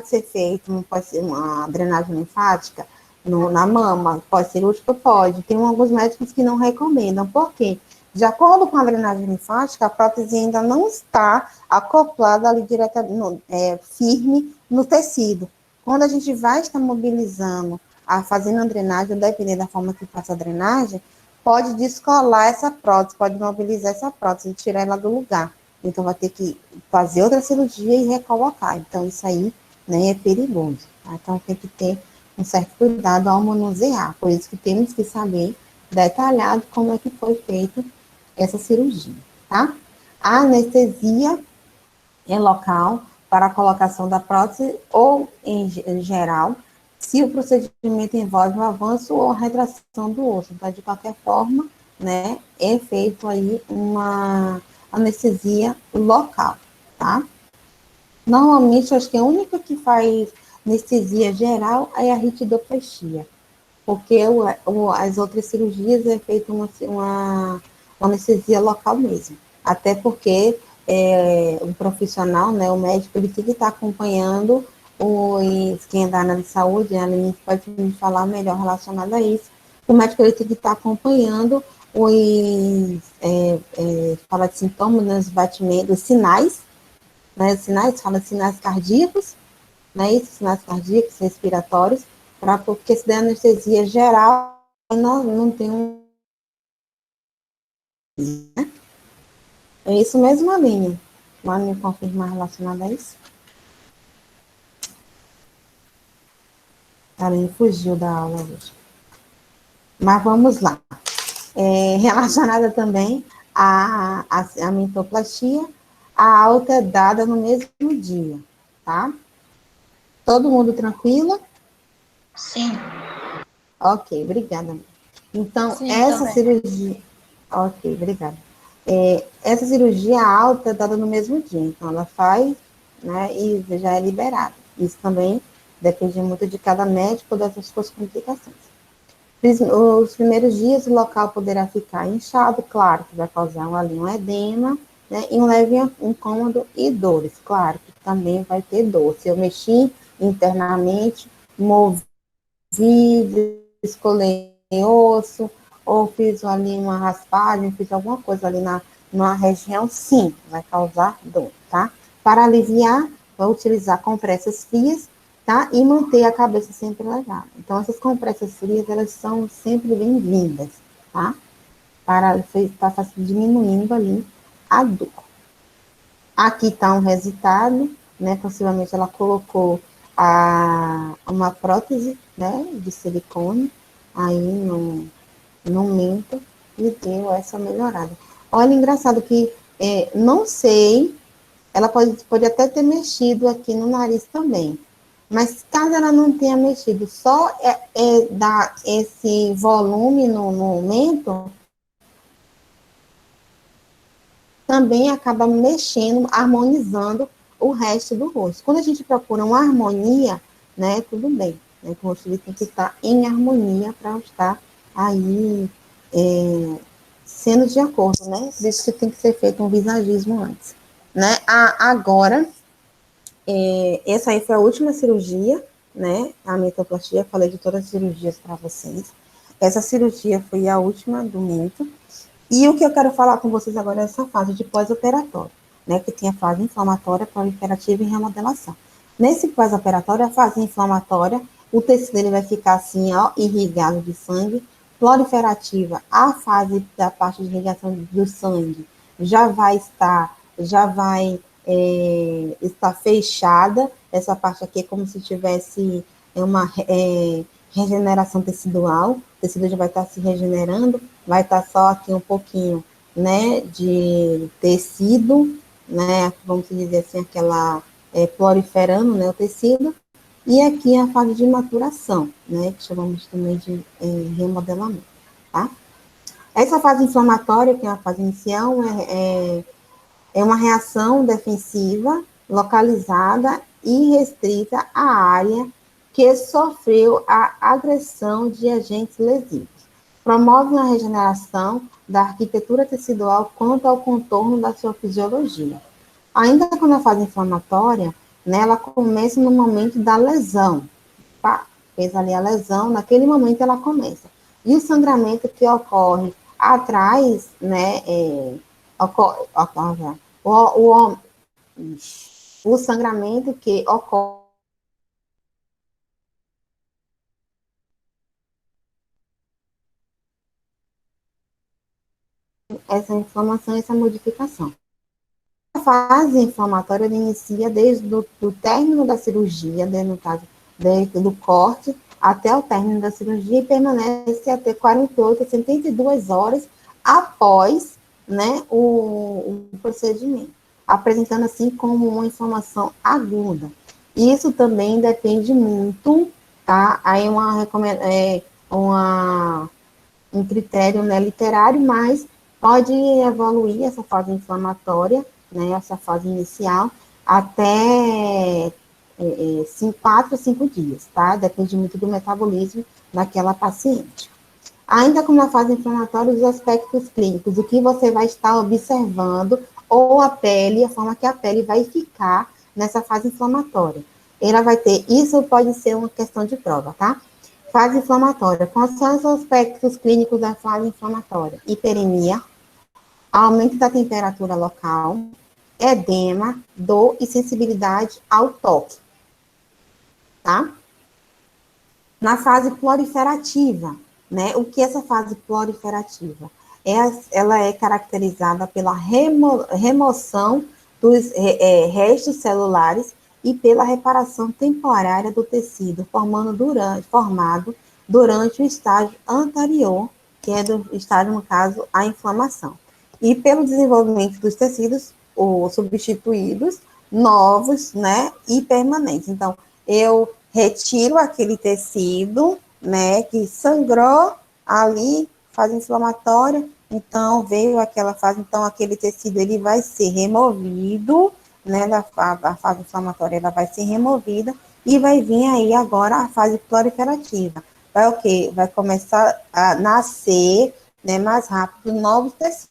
S1: ser feito, pode ser uma drenagem linfática na mama, pode ser cirúrgica, pode. Tem alguns médicos que não recomendam. Por quê? De acordo com a drenagem linfática, a prótese ainda não está acoplada ali diretamente, firme no tecido. Quando a gente vai estar mobilizando, fazendo a drenagem, dependendo da forma que faça a drenagem, pode descolar essa prótese, pode mobilizar essa prótese e tirar ela do lugar. Então, vai ter que fazer outra cirurgia e recolocar. Então, isso aí, né, é perigoso. Tá? Então, tem que ter um certo cuidado ao manusear. Por isso que temos que saber detalhado como é que foi feita essa cirurgia, tá? A anestesia é local para a colocação da prótese ou, em geral, se o procedimento envolve o avanço ou a retração do osso. Então, de qualquer forma, né, é feito aí uma anestesia local, tá? Normalmente, acho que a única que faz anestesia geral é a ritidoplastia, porque as outras cirurgias é feita uma anestesia local mesmo. Até porque o profissional, né, o médico, ele tem que estar acompanhando quem é da área de saúde, a Aline pode me falar melhor relacionado a isso. O médico ele tem que estar acompanhando fala de sintomas, né, os batimentos, os sinais, né, os sinais, fala de sinais cardíacos, né, esses sinais cardíacos, respiratórios, porque se der anestesia geral, não tem um. Né? É isso mesmo, Aline? Pode me confirmar relacionado a isso? A Aline fugiu da aula hoje. Mas vamos lá. Relacionada também à mentoplastia, a alta é dada no mesmo dia, tá? Todo mundo tranquilo?
S2: Sim.
S1: Ok, obrigada. Então,
S3: Sim,
S1: essa
S3: também.
S1: cirurgia... Ok, obrigada. Essa cirurgia alta é dada no mesmo dia, então ela faz, né, e já é liberada. Isso também depende muito de cada médico dessas suas complicações. Os primeiros dias o local poderá ficar inchado, claro, que vai causar um edema, né, e um leve incômodo e dores, claro, que também vai ter dor. Se eu mexi internamente, movi, escolhi osso, ou fiz ali uma raspagem, fiz alguma coisa ali na região, sim, vai causar dor, tá? Para aliviar, vou utilizar compressas frias, tá? E manter a cabeça sempre elevada. Então, essas compressas frias, elas são sempre bem-vindas, tá? Para estar diminuindo ali a dor. Aqui está um resultado, né? Possivelmente ela colocou uma prótese, né, de silicone, aí no mento, e deu essa melhorada. Olha, engraçado que, não sei, ela pode até ter mexido aqui no nariz também, mas caso ela não tenha mexido, só dar esse volume no mento, também acaba mexendo, harmonizando o resto do rosto. Quando a gente procura uma harmonia, né, tudo bem, né, o rosto ele tem que estar em harmonia para estar aí sendo de acordo, né? Por isso que tem que ser feito um visagismo antes, né? Agora, essa aí foi a última cirurgia, né? A mentoplastia, falei de todas as cirurgias para vocês. Essa cirurgia foi a última do mento. E o que eu quero falar com vocês agora é essa fase de pós-operatório, né, que tem a fase inflamatória, proliferativa e remodelação. Nesse pós-operatório, a fase inflamatória, o tecido ele vai ficar assim, ó, irrigado de sangue. Proliferativa, a fase da parte de irrigação do sangue já vai estar fechada. Essa parte aqui é como se tivesse uma regeneração tecidual, o tecido já vai estar se regenerando, vai estar só aqui um pouquinho, né, de tecido, né, vamos dizer assim, aquela proliferando, né, o tecido, e aqui a fase de maturação, né, que chamamos também de remodelamento, tá? Essa fase inflamatória, que é a fase inicial, é uma reação defensiva localizada e restrita à área que sofreu a agressão de agentes lesivos. Promove a regeneração da arquitetura tecidual quanto ao contorno da sua fisiologia. Ainda quando a fase inflamatória, né, ela começa no momento da lesão. Pá, fez ali a lesão, naquele momento ela começa. E o sangramento que ocorre atrás, né, o sangramento que ocorre essa inflamação, essa modificação. A fase inflamatória inicia desde o término da cirurgia, no caso, desde do corte até o término da cirurgia, e permanece até 48 a 72 horas após, né, o procedimento, apresentando assim como uma inflamação aguda. Isso também depende muito, tá? Aí um critério, né, literário, mas pode evoluir essa fase inflamatória, né, essa fase inicial, até 4 a 5 dias, tá? Depende muito do metabolismo daquela paciente. Ainda como na fase inflamatória, os aspectos clínicos, o que você vai estar observando, ou a pele, a forma que a pele vai ficar nessa fase inflamatória. Ela vai ter, isso pode ser uma questão de prova, tá? Fase inflamatória. Quais são os aspectos clínicos da fase inflamatória? Hiperemia, aumento da temperatura local, edema, dor e sensibilidade ao toque, tá? Na fase proliferativa, né? O que é essa fase proliferativa? Ela é caracterizada pela remoção dos restos celulares e pela reparação temporária do tecido, formado durante o estágio anterior, que é do estágio, no caso, a inflamação. E pelo desenvolvimento dos tecidos substituídos, novos, né, e permanentes. Então, eu retiro aquele tecido, né, que sangrou ali, fase inflamatória, então veio aquela fase, então aquele tecido ele vai ser removido, né, a fase inflamatória ela vai ser removida e vai vir aí agora a fase proliferativa. Vai o quê? Vai começar a nascer, né, mais rápido novos tecidos.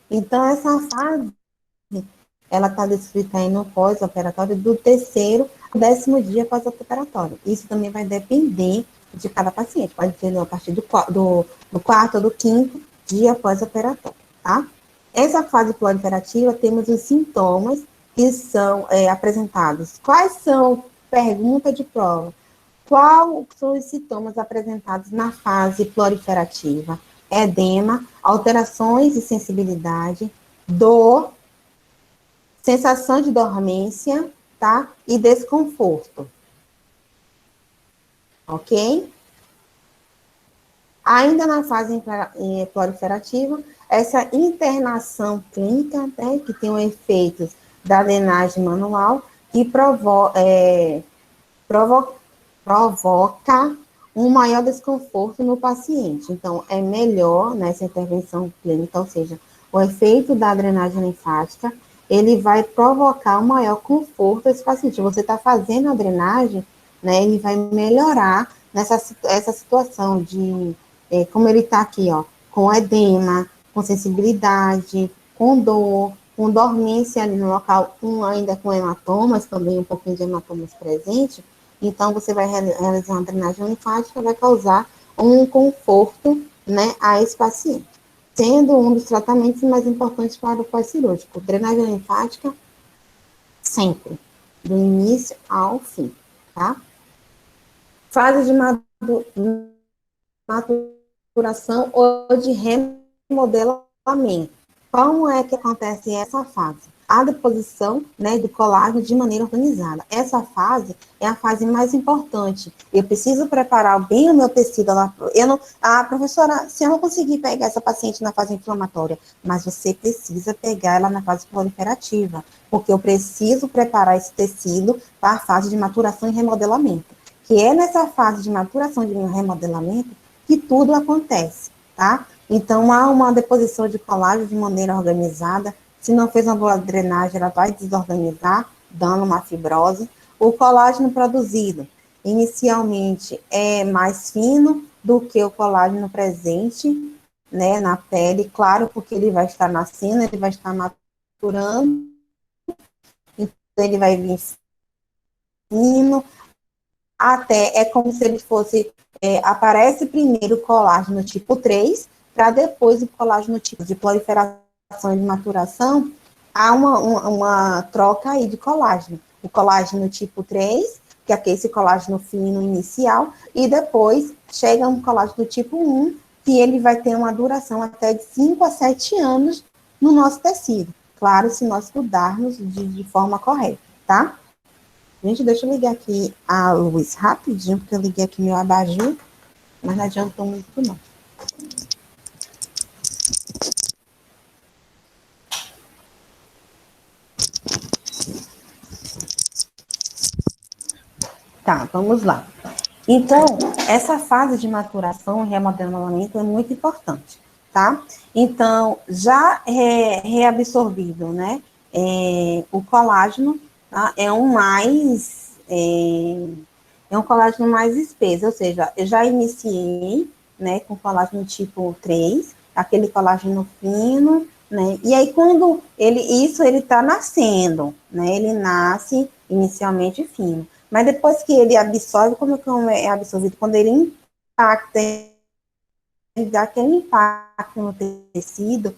S1: Então essa fase ela está descrita aí no pós-operatório do terceiro ao 10º dia pós-operatório. Isso também vai depender de cada paciente, pode ser a partir do quarto ou do quinto dia pós-operatório, tá? Essa fase proliferativa, temos os sintomas que são apresentados. Quais são, pergunta de prova, quais são os sintomas apresentados na fase proliferativa? Edema, alterações de sensibilidade, dor, sensação de dormência, tá? E desconforto. Ok? Ainda na fase proliferativa, essa internação clínica, né, que tem o efeito da drenagem manual, que provoca um maior desconforto no paciente. Então, é melhor nessa intervenção clínica, ou seja, o efeito da drenagem linfática, ele vai provocar um maior conforto desse paciente. Você está fazendo a drenagem, né, ele vai melhorar essa situação de, como ele está aqui, ó, com edema, com sensibilidade, com dormência ali no local, ainda com hematomas, também um pouquinho de hematomas presente. Então, você vai realizar uma drenagem linfática, vai causar um conforto, né, a esse paciente. Sendo um dos tratamentos mais importantes para o pós-cirúrgico. Drenagem linfática, sempre, do início ao fim, tá? Fase de maturação ou de remodelamento. Como é que acontece essa fase? A deposição, né, do colágeno de maneira organizada. Essa fase é a fase mais importante. Eu preciso preparar bem o meu tecido. Professora, se eu não conseguir pegar essa paciente na fase inflamatória, mas você precisa pegar ela na fase proliferativa, porque eu preciso preparar esse tecido para a fase de maturação e remodelamento, que é nessa fase de maturação e remodelamento que tudo acontece, tá? Então, há uma deposição de colágeno de maneira organizada. Se não fez uma boa drenagem, ela vai desorganizar, dando uma fibrose. O colágeno produzido, inicialmente, é mais fino do que o colágeno presente, né, na pele, claro, porque ele vai estar nascendo, ele vai estar maturando, então ele vai vir fino, até é como se ele fosse, aparece primeiro o colágeno tipo 3, para depois o colágeno tipo de proliferação e de maturação, há uma troca aí de colágeno. O colágeno tipo 3, que é esse colágeno fino inicial, e depois chega um colágeno tipo 1, que ele vai ter uma duração até de 5 a 7 anos no nosso tecido. Claro, se nós cuidarmos de forma correta, tá? Gente, deixa eu ligar aqui a luz rapidinho, porque eu liguei aqui meu abajur, mas não adiantou muito, não. Tá, vamos lá. Então, essa fase de maturação e remodelamento é muito importante, tá? Então, já reabsorvido, né, o colágeno, tá? É um colágeno mais espesso, ou seja, eu já iniciei, né, com colágeno tipo 3, aquele colágeno fino, né, e aí quando ele tá nascendo, né, ele nasce inicialmente fino, mas depois que ele absorve, como é absorvido? Quando ele impacta, ele dá aquele impacto no tecido,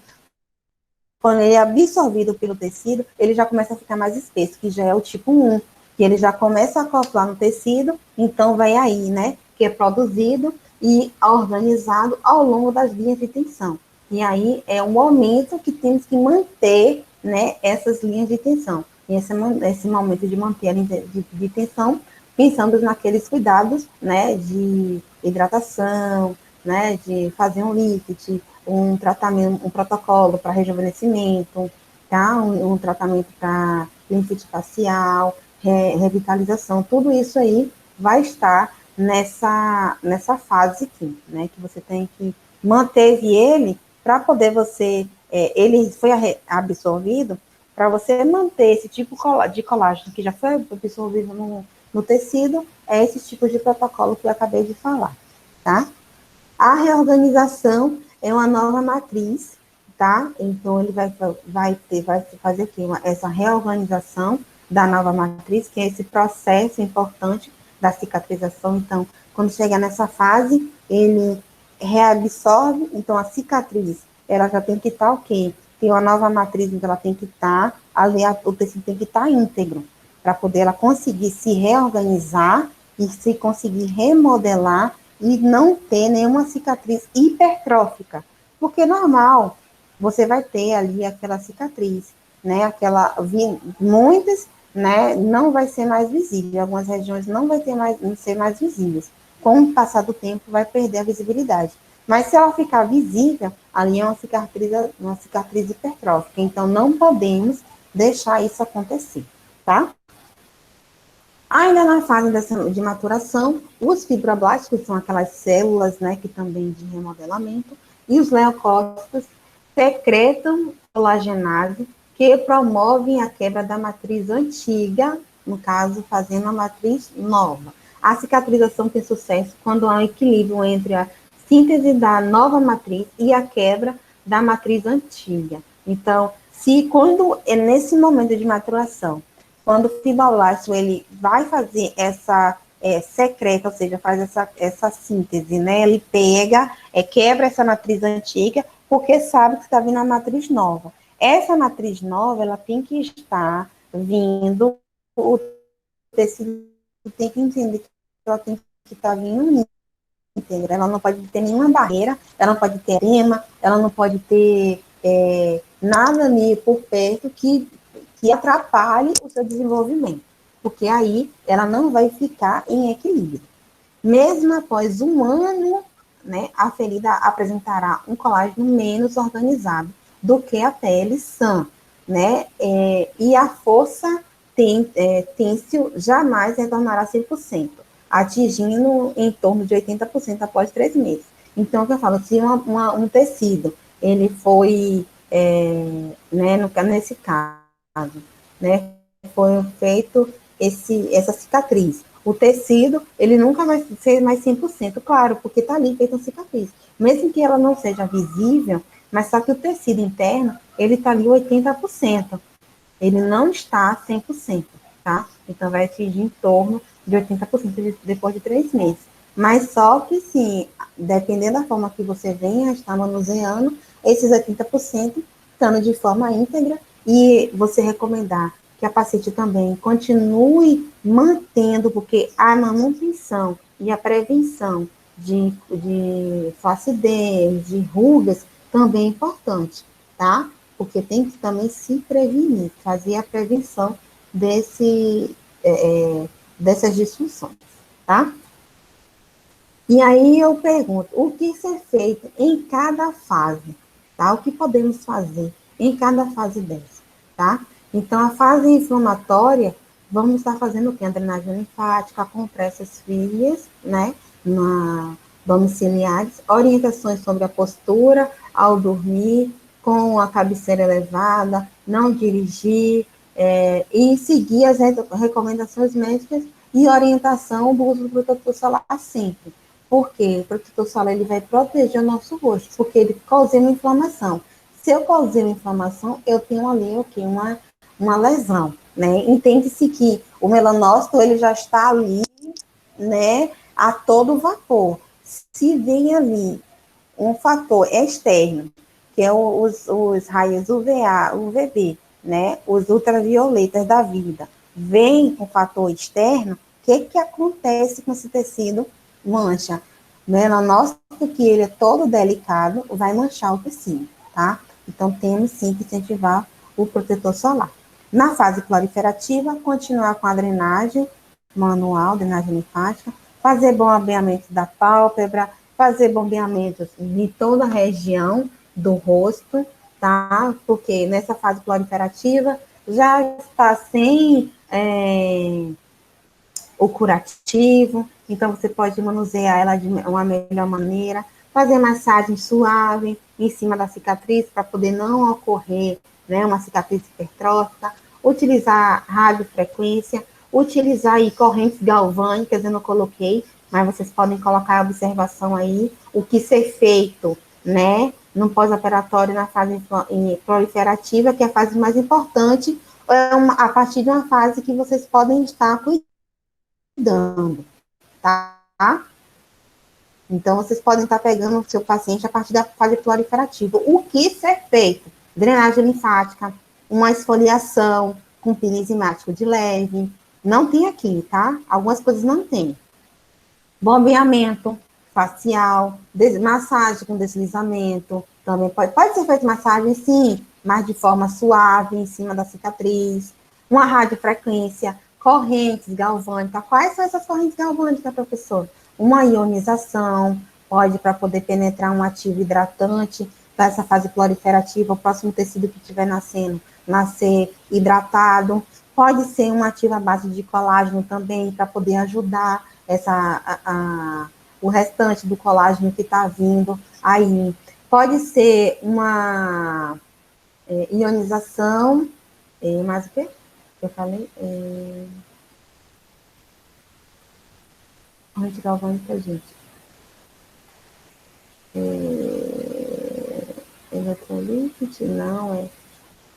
S1: quando ele é absorvido pelo tecido, ele já começa a ficar mais espesso, que já é o tipo 1, que ele já começa a acoplar no tecido, então vai aí, né, que é produzido e organizado ao longo das linhas de tensão. E aí é um momento que temos que manter, né, essas linhas de tensão. E esse momento de manter a linha de tensão, pensando naqueles cuidados, né, de hidratação, né, de fazer um lift, um tratamento, um protocolo para rejuvenescimento, tá? Um tratamento para linfite facial, revitalização, tudo isso aí vai estar nessa fase aqui, né? Que você tem que manter ele para poder ele foi absorvido, para você manter esse tipo de colágeno que já foi absorvido no tecido, é esse tipo de protocolo que eu acabei de falar, tá? A reorganização é uma nova matriz, tá? Então, ele vai fazer aqui essa reorganização da nova matriz, que é esse processo importante da cicatrização. Então, quando chega nessa fase, ele reabsorve, então a cicatriz, ela já tem que estar ok. Tem uma nova matriz, então ela tem que estar, o tecido tem que estar íntegro, para poder ela conseguir se reorganizar e se conseguir remodelar e não ter nenhuma cicatriz hipertrófica, porque você vai ter ali aquela cicatriz, né, muitas né, não vai ser mais visível, algumas regiões não vai ter mais, não ser mais visíveis. Com o passar do tempo, vai perder a visibilidade. Mas se ela ficar visível, ali é uma cicatriz hipertrófica, então não podemos deixar isso acontecer, tá? Ainda na fase de maturação, os fibroblastos, que são aquelas células, né, que também de remodelamento, e os leucócitos secretam colagenase, que promovem a quebra da matriz antiga, no caso, fazendo a matriz nova. A cicatrização tem sucesso quando há um equilíbrio entre a síntese da nova matriz e a quebra da matriz antiga. Então, se quando é nesse momento de maturação, quando o fibroblasto ele vai fazer essa secreta, ou seja, faz essa síntese, né? Ele pega, quebra essa matriz antiga, porque sabe que está vindo a matriz nova. Essa matriz nova, ela tem que estar vindo, o tecido tem que entender que ela tem que estar vindo íntegra, ela não pode ter nenhuma barreira, ela não pode ter edema, ela não pode ter nada ali por perto que atrapalhe o seu desenvolvimento, porque aí ela não vai ficar em equilíbrio. Mesmo após um ano, né, a ferida apresentará um colágeno menos organizado do que a pele sã, né, e a força têncil jamais retornará 100%, atingindo em torno de 80% após 3 meses. Então, o que eu falo, se um tecido, ele foi, né, nesse caso, né, foi feito essa cicatriz. O tecido, ele nunca vai ser mais 100%, claro, porque está ali feita uma cicatriz. Mesmo que ela não seja visível, mas só que o tecido interno, ele está ali 80%. Ele não está 100%, tá? Então, vai atingir em torno de 80% depois de 3 meses. Mas só que, sim, dependendo da forma que você venha estar manuseando, esses 80% estando de forma íntegra, e você recomendar que a paciente também continue mantendo, porque a manutenção e a prevenção de flacidez, de rugas, também é importante, tá? Porque tem que também se prevenir, fazer a prevenção dessas disfunções, tá? E aí eu pergunto, o que ser feito em cada fase, tá? O que podemos fazer em cada fase dessa, tá? Então, a fase inflamatória, vamos estar fazendo o quê? A drenagem linfática, compressas frias, né? Domiciliares, orientações sobre a postura ao dormir, com a cabeceira elevada, não dirigir, e seguir as recomendações médicas e orientação do uso do protetor solar sempre. Por quê? O protetor solar ele vai proteger o nosso rosto, porque ele causa uma inflamação. Se eu causei uma inflamação, eu tenho ali uma lesão, né? Entende-se que o melanócito ele já está ali, né, a todo vapor. Se vem ali um fator externo, que é os raios UVA, UVB, né, os ultravioletas da vida, vem com fator externo, o que acontece com esse tecido? Mancha. Melanócito, que ele é todo delicado, vai manchar o tecido, tá? Então, temos sim que incentivar o protetor solar. Na fase proliferativa, continuar com a drenagem manual, drenagem linfática, fazer bombeamento da pálpebra, fazer bombeamentos em toda a região do rosto, tá? Porque nessa fase proliferativa já está sem o curativo, então você pode manusear ela de uma melhor maneira, fazer massagem suave em cima da cicatriz para poder não ocorrer, né, uma cicatriz hipertrófica, utilizar radiofrequência, utilizar aí correntes galvânicas, eu não coloquei, mas vocês podem colocar a observação aí, o que ser feito, né, no pós-operatório na fase proliferativa, que é a fase mais importante, a partir de uma fase que vocês podem estar cuidando, tá? Então, vocês podem estar pegando o seu paciente a partir da fase proliferativa. O que ser feito? Drenagem linfática, uma esfoliação com pino enzimático de leve. Não tem aqui, tá? Algumas coisas não tem. Bombeamento facial, massagem com deslizamento. Também pode ser feito massagem, sim, mas de forma suave, em cima da cicatriz. uma radiofrequência, correntes galvânicas. Quais são essas correntes galvânicas, professor? Uma ionização, pode para poder penetrar um ativo hidratante, para essa fase proliferativa, o próximo tecido que estiver nascer hidratado. Pode ser um ativo à base de colágeno também, para poder ajudar o restante do colágeno que está vindo aí. Pode ser uma ionização, mais o quê? Eu falei? Corrente galvânica, gente. Eletrolite, não,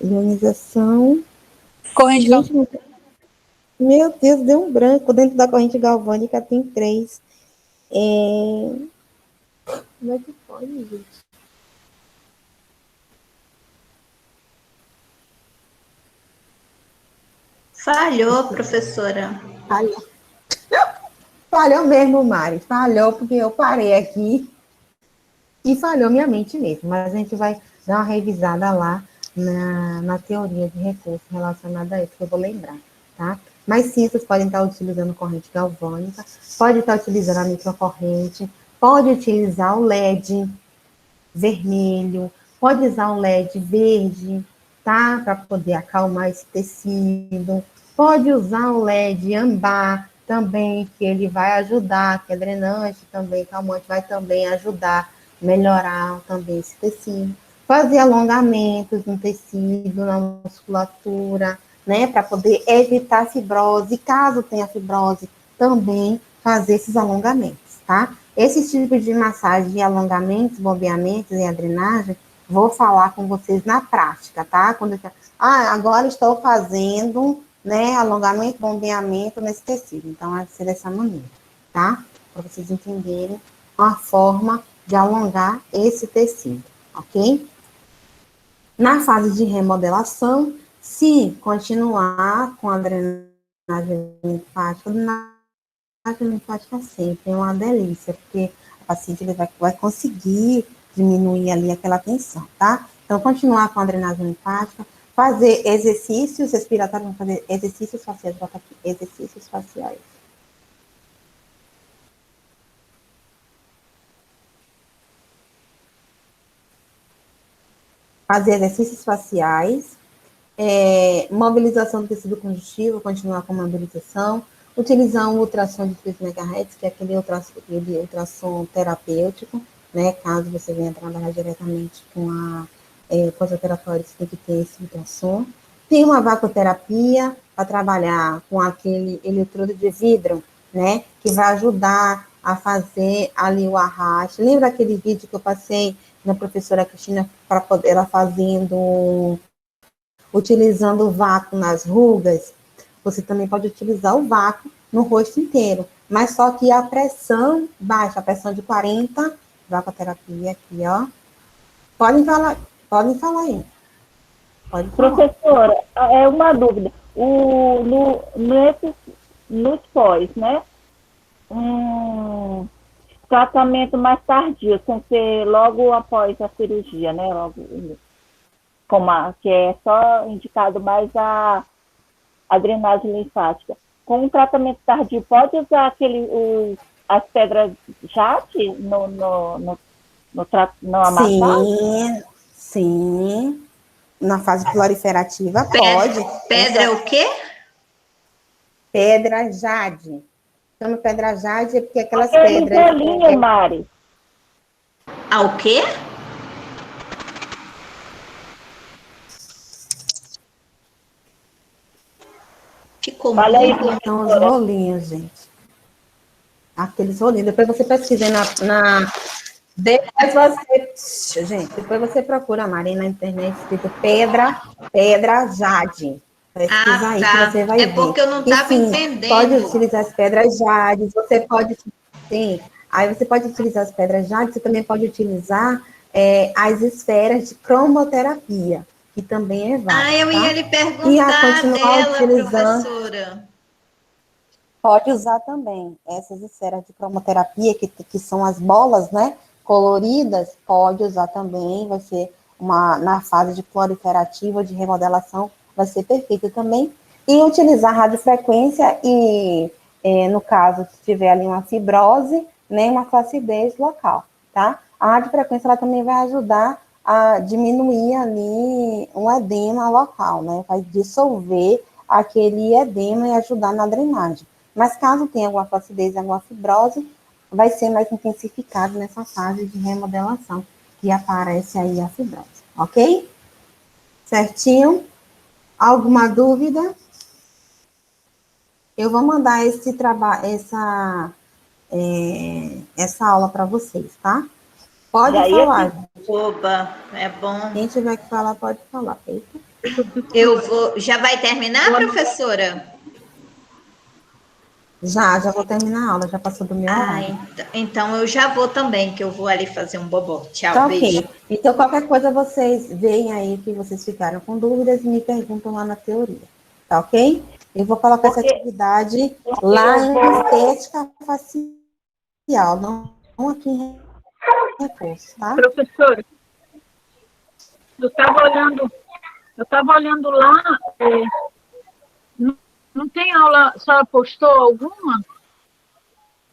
S1: ionização.
S3: Corrente
S1: Gente, meu Deus, deu um branco. Dentro da corrente galvânica tem 3. Como é que pode, gente?
S2: Falhou, professora.
S1: Falhou. Falhou mesmo, Mari. Falhou porque eu parei aqui e falhou minha mente mesmo. Mas a gente vai dar uma revisada lá na teoria de recurso relacionada a isso, que eu vou lembrar, tá? Mas sim, vocês podem estar utilizando corrente galvânica, pode estar utilizando a microcorrente, pode utilizar o LED vermelho, pode usar o LED verde, tá? Para poder acalmar esse tecido. Pode usar o LED âmbar também, que ele vai ajudar, que é drenante também, calmante, vai também ajudar a melhorar também esse tecido. Fazer alongamentos no tecido, na musculatura, né? Para poder evitar fibrose. Caso tenha fibrose, também fazer esses alongamentos, tá? Esses tipos de massagem, alongamentos, bombeamentos e a drenagem, vou falar com vocês na prática, tá? Agora estou fazendo, né, alongamento, bombeamento nesse tecido. Então, vai ser dessa maneira, tá? Para vocês entenderem a forma de alongar esse tecido, ok? Na fase de remodelação, se continuar com a drenagem linfática, a linfática sempre é uma delícia, porque o paciente ele vai conseguir diminuir ali aquela tensão, tá? Então, continuar com a drenagem linfática, fazer exercícios respiratórios, vamos fazer exercícios faciais, bota aqui, exercícios faciais. Fazer exercícios faciais, mobilização do tecido conjuntivo, continuar com mobilização, utilizar um ultrassom de 3 MHz, que é aquele ultrassom terapêutico, né? Caso você venha trabalhar diretamente com a fisioterapia, você tem que ter esse ultrassom. Tem uma vacoterapia para trabalhar com aquele eletrodo de vidro, né? Que vai ajudar a fazer ali o arraste. Lembra aquele vídeo que eu passei na professora Cristina para poder ela utilizando o vácuo nas rugas? Você também pode utilizar o vácuo no rosto inteiro, mas só que a pressão baixa, a pressão de 40, vacoterapia aqui, ó. Podem falar aí. Pode falar.
S4: Professora, é uma dúvida. Nos pós, né? Tratamento mais tardio, sem ser logo após a cirurgia, né? Que é só indicado mais a drenagem linfática. Com um tratamento tardio, pode usar as pedras jade no amassado?
S1: Sim. Na fase proliferativa, pode.
S2: Pedra é o quê?
S1: Pedra jade. Chama pedra jade porque aquelas
S4: Aquele
S1: pedras...
S4: bolinho, Mari.
S2: O quê? Ficou
S4: Olha aí,
S1: São os rolinhos, gente. Aqueles rolinhos. Depois você pesquisa depois você procura, Mari, na internet, escrito pedra jade. Pesquisa aí que você vai ver.
S2: É porque eu não estava entendendo.
S1: Pode utilizar as pedras jade, você pode... Sim, aí você pode utilizar as pedras jade, você também pode utilizar as esferas de cromoterapia, que também é válido.
S2: Eu ia lhe perguntar dela, professora.
S1: Pode usar também essas esferas de cromoterapia, que são as bolas, né, coloridas, pode usar também, vai ser na fase de proliferativa, de remodelação, vai ser perfeito também. E utilizar radiofrequência e, no caso, se tiver ali uma fibrose, né, uma flacidez local, tá? A radiofrequência, ela também vai ajudar a diminuir ali um edema local, né? Vai dissolver aquele edema e ajudar na drenagem. Mas caso tenha alguma flacidez, alguma fibrose, vai ser mais intensificado nessa fase de remodelação, que aparece aí a fibrose, ok? Certinho? Alguma dúvida? Eu vou mandar essa aula para vocês, tá? Pode falar.
S2: Oba, é bom.
S1: Quem tiver que falar, pode falar. Eita.
S2: Eu vou. Já vai terminar, professora?
S1: Já vou terminar a aula, já passou do meu horário.
S2: Então eu já vou também, que eu vou ali fazer um bobó. Tchau,
S1: Tá,
S2: beijo.
S1: ok. Então, qualquer coisa, vocês veem aí que vocês ficaram com dúvidas e me perguntam lá na teoria. Tá, ok? Eu vou colocar essa atividade lá em estética facial, não aqui em reforço, tá?
S5: Professora, eu estava olhando lá, não tem aula, a senhora postou alguma?